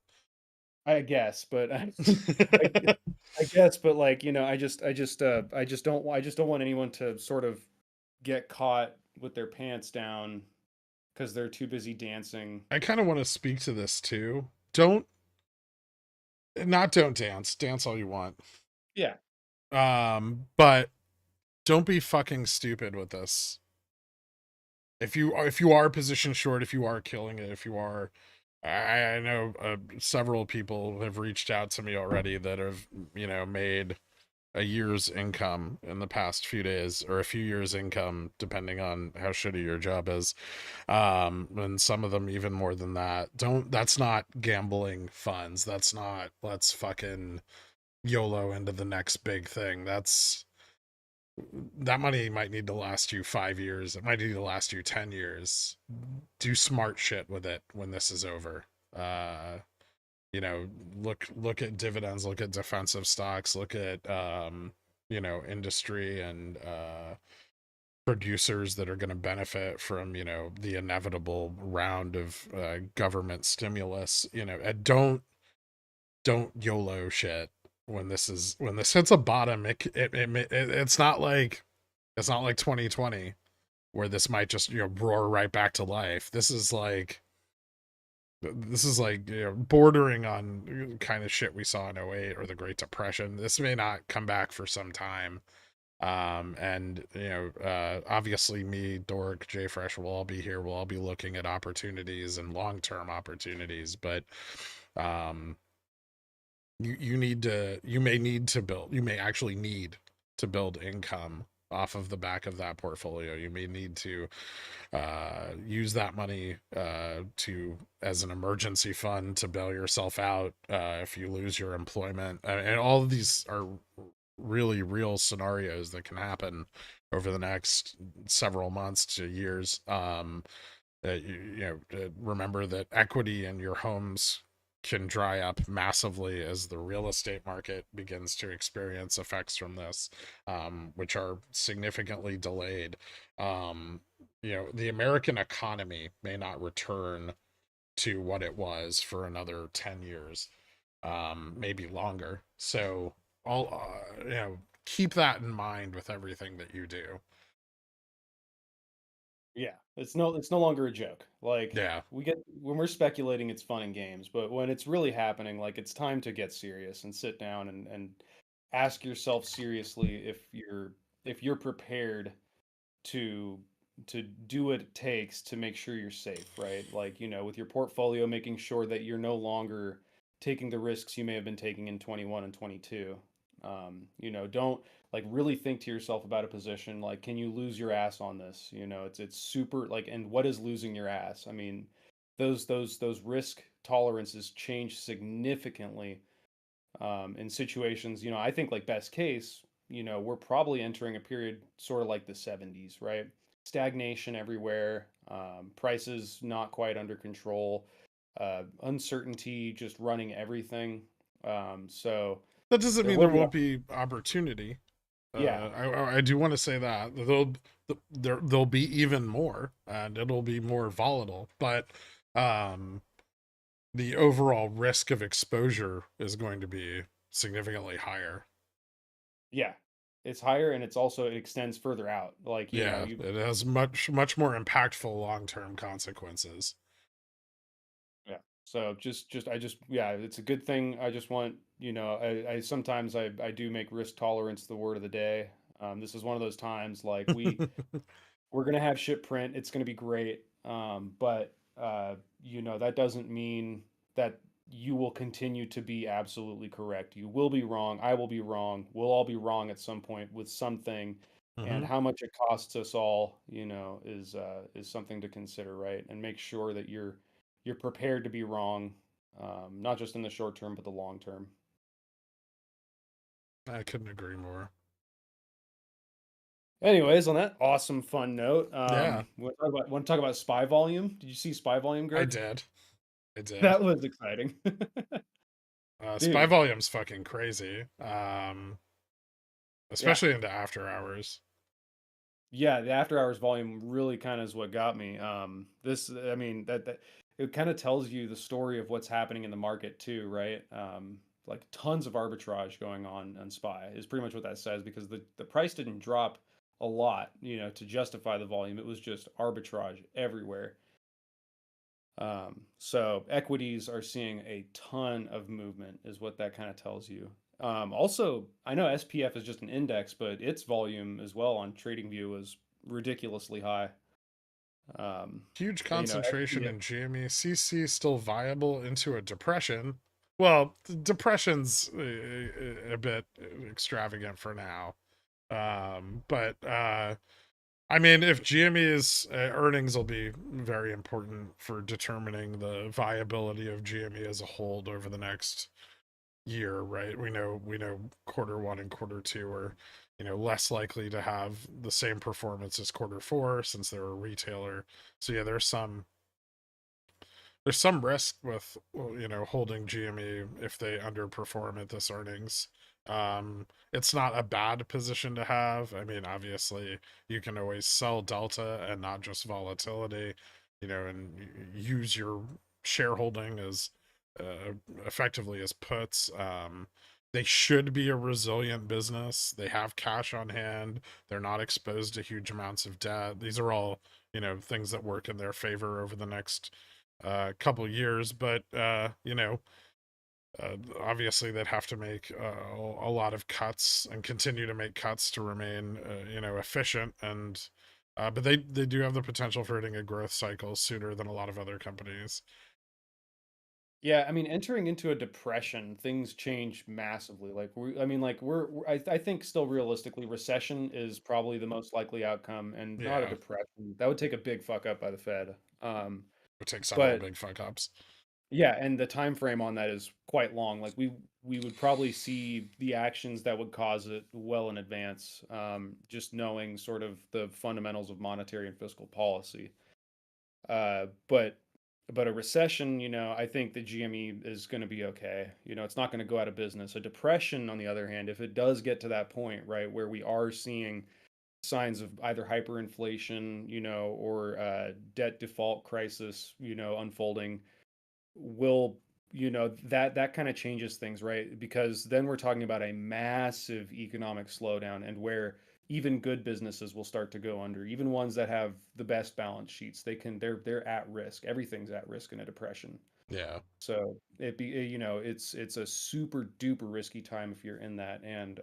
I guess, but I guess, but like I just don't want anyone to sort of get caught with their pants down because they're too busy dancing. I kind of want to speak to this too. Don't dance. Dance all you want. Yeah. But don't be fucking stupid with this. If you are position short, if you are killing it, if you are, I know several people have reached out to me already that have made a year's income in the past few days, or a few years income depending on how shitty your job is, and some of them even more than that. That's not gambling funds. That's not let's fucking YOLO into the next big thing. That money might need to last you 5 years. It might need to last you 10 years. Do smart shit with it when this is over. You know, look at dividends, look at defensive stocks, look at industry and producers that are going to benefit from the inevitable round of government stimulus. And don't YOLO shit when this hits a bottom. It's not like 2020 where this might just roar right back to life. This is like bordering on kind of shit we saw in '08 or the Great Depression. This may not come back for some time. And obviously me, Dork, Jay Fresh will all be here. We'll all be looking at opportunities and long-term opportunities, but you may actually need to build income off of the back of that portfolio. You may need to use that money to as an emergency fund to bail yourself out if you lose your employment. And all of these are really real scenarios that can happen over the next several months to years. Remember that equity in your homes can dry up massively as the real estate market begins to experience effects from this, which are significantly delayed. The American economy may not return to what it was for another 10 years, maybe longer. So all keep that in mind with everything that you do. Yeah, it's no longer a joke. Like Yeah. when we're speculating, it's fun and games, but when it's really happening, like it's time to get serious and sit down and ask yourself seriously if you're prepared to do what it takes to make sure you're safe, right? Like, with your portfolio, making sure that you're no longer taking the risks you may have been taking in 21 and 22. Don't like really think to yourself about a position like, can you lose your ass on this? It's super like, and what is losing your ass? I mean, those risk tolerances change significantly in situations. I think like best case, we're probably entering a period sort of like the 70s, right? Stagnation everywhere, prices not quite under control, uncertainty just running everything. So That doesn't there mean will there be, won't be opportunity. yeah, I do want to say that there'll be even more, and it'll be more volatile. But um, the overall risk of exposure is going to be significantly higher. yeah, it's higher and it extends further out. Like, Yeah, you, it has much more impactful long-term consequences. yeah. So yeah, it's a good thing. I just want, I sometimes I do make risk tolerance the word of the day. This is one of those times like we're gonna have shit print. It's gonna be great. But that doesn't mean that you will continue to be absolutely correct. You will be wrong. I will be wrong. We'll all be wrong at some point with something. And Hmm. how much it costs us all, is something to consider, right? And make sure that you're prepared to be wrong, not just in the short term, but the long term. I couldn't agree more. Anyways, on that awesome fun note, Yeah, want to talk about SPY volume? Did you see SPY volume, I Greg? did. I did. That was exciting. Spy Dude, volume's fucking crazy. yeah. Especially into after hours. Yeah, the after hours volume really kind of is what got me. I mean, that it kind of tells you the story of what's happening in the market too, right? Like tons of arbitrage going on SPY is pretty much what that says because the price didn't drop a lot, to justify the volume. It was just arbitrage everywhere. So equities are seeing a ton of movement, is what that kind of tells you. Also, I know SPF is just an index, but its volume as well on TradingView was ridiculously high. Um, Huge concentration SPF, in GME. CC still viable into a depression. Well, depression's a bit extravagant for now. But I mean, if GME's earnings will be very important for determining the viability of GME as a whole over the next year, right? We know quarter 1 and quarter 2 are, less likely to have the same performance as quarter 4 since they're a retailer. So yeah, there's some risk with, holding GME if they underperform at this earnings. It's not a bad position to have. I mean, obviously, you can always sell delta and not just volatility, and use your shareholding as uh, effectively as puts. They should be a resilient business. They have cash on hand. They're not exposed to huge amounts of debt. These are all, things that work in their favor over the next couple years, but obviously they'd have to make a lot of cuts and continue to make cuts to remain, efficient. And but they do have the potential for hitting a growth cycle sooner than a lot of other companies. Yeah, I mean, entering into a depression, things change massively. Like I think still realistically, recession is probably the most likely outcome, and not a Yeah, depression. That would take a big fuck up by the Fed. would take several But big fuck ups. yeah, and the time frame on that is quite long. Like we would probably see the actions that would cause it well in advance, just knowing sort of the fundamentals of monetary and fiscal policy. Uh, but but a recession, I think the GME is going to be okay. It's not going to go out of business. A depression, on the other hand, if it does get to that point, right, where we are seeing signs of either hyperinflation, or debt default crisis, unfolding, will that kind of changes things, right? Because then we're talking about a massive economic slowdown, and where even good businesses will start to go under, even ones that have the best balance sheets. They're at risk. Everything's at risk in a depression. Yeah, So it's a super duper risky time if you're in that. And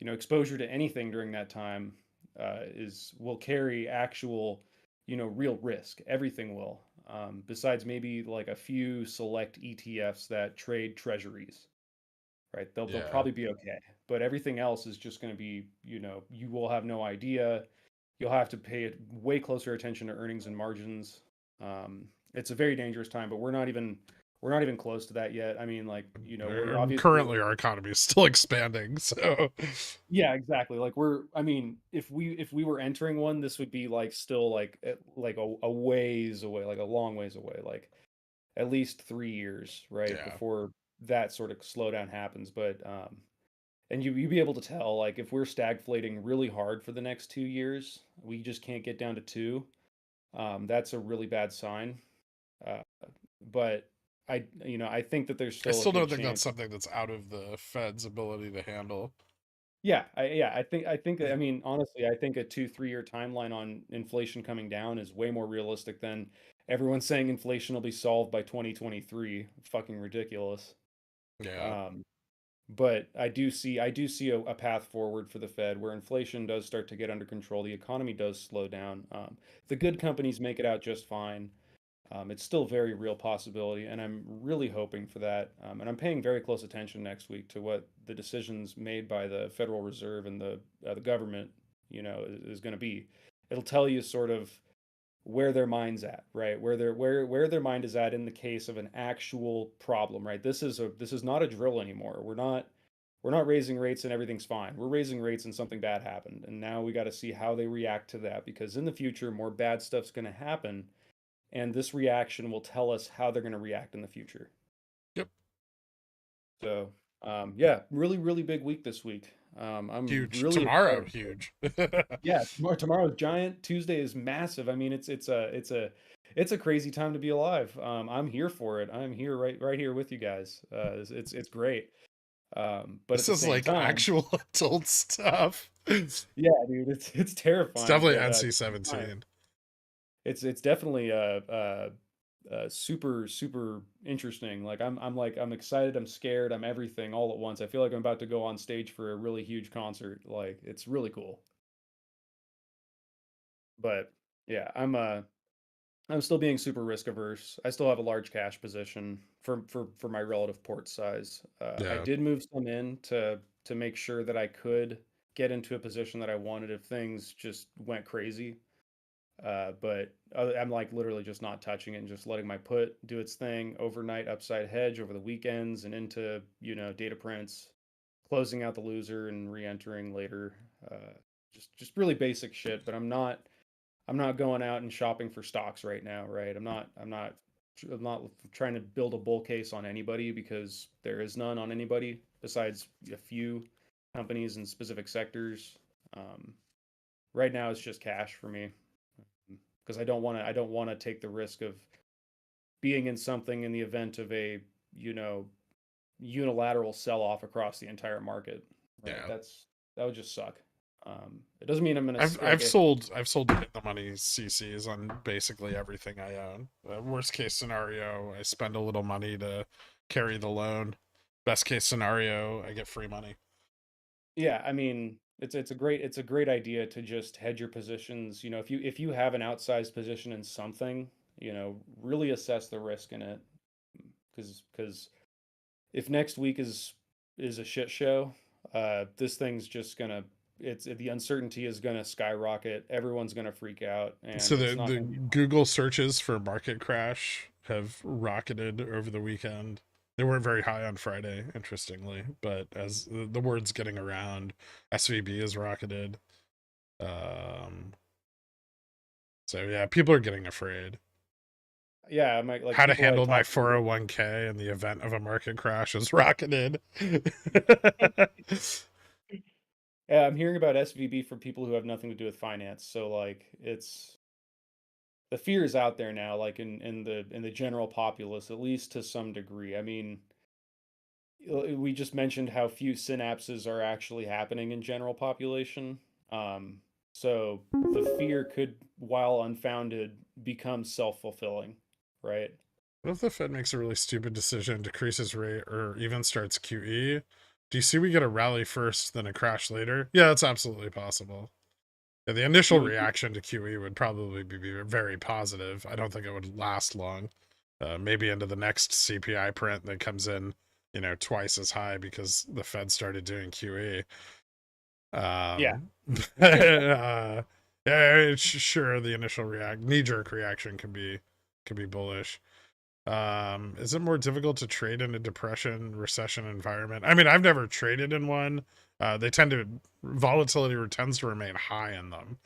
exposure to anything during that time is will carry actual, real risk. Everything will, besides maybe like a few select ETFs that trade treasuries, right? They'll yeah, probably be okay, but everything else is just going to be, you will have no idea. You'll have to pay way closer attention to earnings and margins. It's a very dangerous time, but we're not even close to that yet. I mean, like, we're obviously. currently our economy is still expanding, so Yeah, exactly. Like I mean, if we were entering one, this would be like still like like a ways away, like a long ways away, like at least 3 years, right, yeah, before that sort of slowdown happens. But and you'd be able to tell, like, if we're stagflating really hard for the next 2 years, we just can't get down to two. That's a really bad sign. Uh, but I think that there's I still a still good don't think that's chance. something that's out of the Fed's ability to handle. Yeah, I think I mean, honestly, I think a 2-3 year timeline on inflation coming down is way more realistic than everyone saying inflation will be solved by 2023. Fucking ridiculous. Yeah, Um, but I do see a path forward for the Fed where inflation does start to get under control, the economy does slow down. The good companies make it out just fine. It's still a very real possibility, and I'm really hoping for that. And I'm paying very close attention next week to what the decisions made by the Federal Reserve and the government, is going to be. It'll tell you sort of where their mind's at, right? Where their mind is at in the case of an actual problem, right? This is not a drill anymore. We're not raising rates and everything's fine. We're raising rates and something bad happened, and now we got to see how they react to that, because in the future more bad stuff's going to happen, and this reaction will tell us how they're going to react in the future. yep, So, yeah, really, really big week this week. I'm huge. really Tomorrow, excited. huge. Yeah, tomorrow's giant. Tuesday is massive. I mean, it's a crazy time to be alive. I'm here for it. I'm here, right here with you guys. It's great. But at This the is same like time, actual adult stuff. It's yeah, dude, it's terrifying. definitely But NC-17. it's definitely super super interesting. Like I'm excited, I'm scared, I'm everything all at once. I feel like I'm about to go on stage for a really huge concert. Like, it's really cool. But yeah, I'm still being super risk averse. I still have a large cash position for my relative port size. I Yeah, did move some in to make sure that I could get into a position that I wanted if things just went crazy. But I'm like literally just not touching it and just letting my put do its thing overnight, upside hedge over the weekends and into, data prints, closing out the loser and re-entering later. Just really basic shit. But I'm not going out and shopping for stocks right now, right? I'm not trying to build a bull case on anybody, because there is none on anybody besides a few companies in specific sectors. Um, right now, it's just cash for me, because I don't want to take the risk of being in something in the event of a, you know unilateral sell off across the entire market. Right? yeah. That would just suck. It doesn't mean I'm gonna I've like I've sold I've sold the money CCs on basically everything I own. Worst case scenario, I spend a little money to carry the loan. Best case scenario, I get free money. Yeah, I mean, it's a great idea to just hedge your positions. If you have an outsized position in something, really assess the risk in it. because if next week is a shit show, this thing's just gonna the uncertainty is gonna skyrocket. Everyone's gonna freak out, and So it's the not the gonna be Google searches for market crash have rocketed over the weekend. They weren't very high on Friday, interestingly, but as the word's getting around, SVB has rocketed. So yeah, people are getting afraid. yeah. How to people I handle my talk to, 401k in the event of a market crash is rocketed. yeah, I'm hearing about SVB from people who have nothing to do with finance. So like it's the fear is out there now, like in the general populace, at least to some degree. I mean, we just mentioned how few synapses are actually happening in general population. So the fear could, while unfounded, become self-fulfilling, right? What if the Fed makes a really stupid decision, decreases rate, or even starts QE? Do you see we get a rally first, then a crash later? Yeah, it's absolutely possible. Yeah, the initial You would, reaction to QE would probably be very positive. I don't think it would last long. Maybe into the next CPI print that comes in, twice as high because the Fed started doing QE. yeah. Yeah, sure. The initial knee-jerk reaction can be bullish. Is it more difficult to trade in a depression, recession environment? I mean, I've never traded in one. Volatility tends to remain high in them.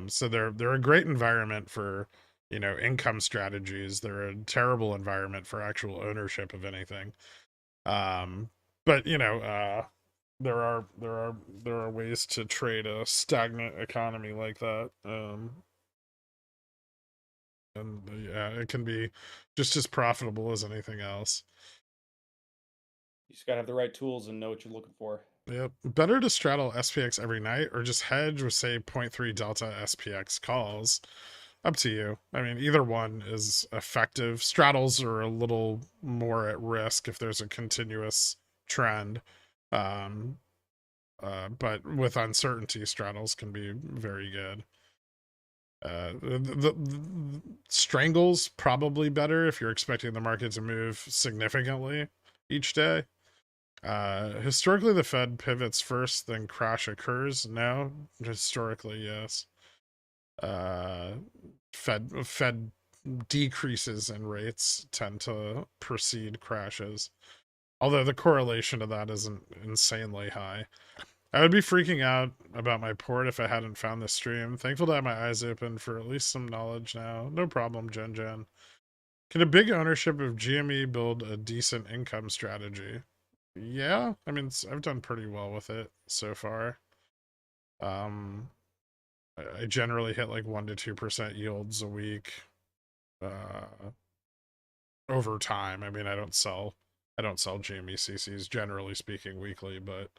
So they're a great environment for, income strategies. They're a terrible environment for actual ownership of anything. But there are ways to trade a stagnant economy like that. And yeah, it can be just as profitable as anything else. You just gotta have the right tools and know what you're looking for. Yep. Better to straddle SPX every night or just hedge with, say, 0.3 delta SPX calls. Up to you. I mean, either one is effective. Straddles are a little more at risk if there's a continuous trend. But with uncertainty, straddles can be very good. The strangles probably better if you're expecting the market to move significantly each day. Historically, the Fed pivots first, then crash occurs. No, historically, yes. Fed decreases in rates tend to precede crashes, although the correlation to that isn't insanely high. I would be freaking out about my port if I hadn't found this stream. Thankful to have my eyes open for at least some knowledge now. No problem, Gen. Can a big ownership of GME build a decent income strategy? Yeah, I mean, I've done pretty well with it so far. I generally hit like 1 to 2% yields a week. Over time. I mean, I don't sell GME generally speaking weekly, but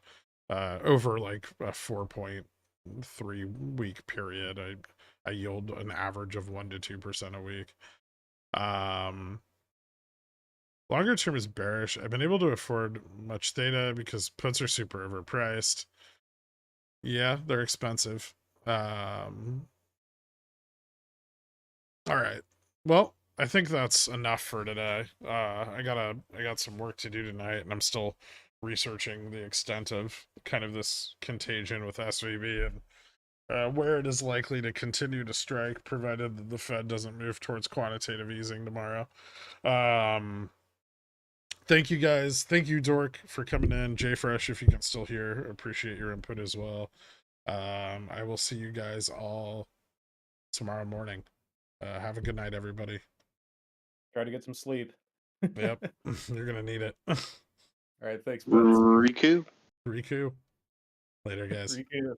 over like a 4.3 week period, I yield an average of 1 to 2% a week. Longer term is bearish. I've been able to afford much theta because puts are super overpriced. Yeah, they're expensive. All right. Well, I think that's enough for today. I got some work to do tonight, and I'm still researching the extent of kind of this contagion with SVB and where it is likely to continue to strike, provided that the Fed doesn't move towards quantitative easing tomorrow. Thank you guys. Thank you, Dork, for coming in. JFresh, if you can still hear, appreciate your input as well. I will see you guys all tomorrow morning. Have a good night, everybody. Try to get some sleep. Yep, you're gonna need it. All right, thanks, buds. Riku. Riku. Later, guys. Riku.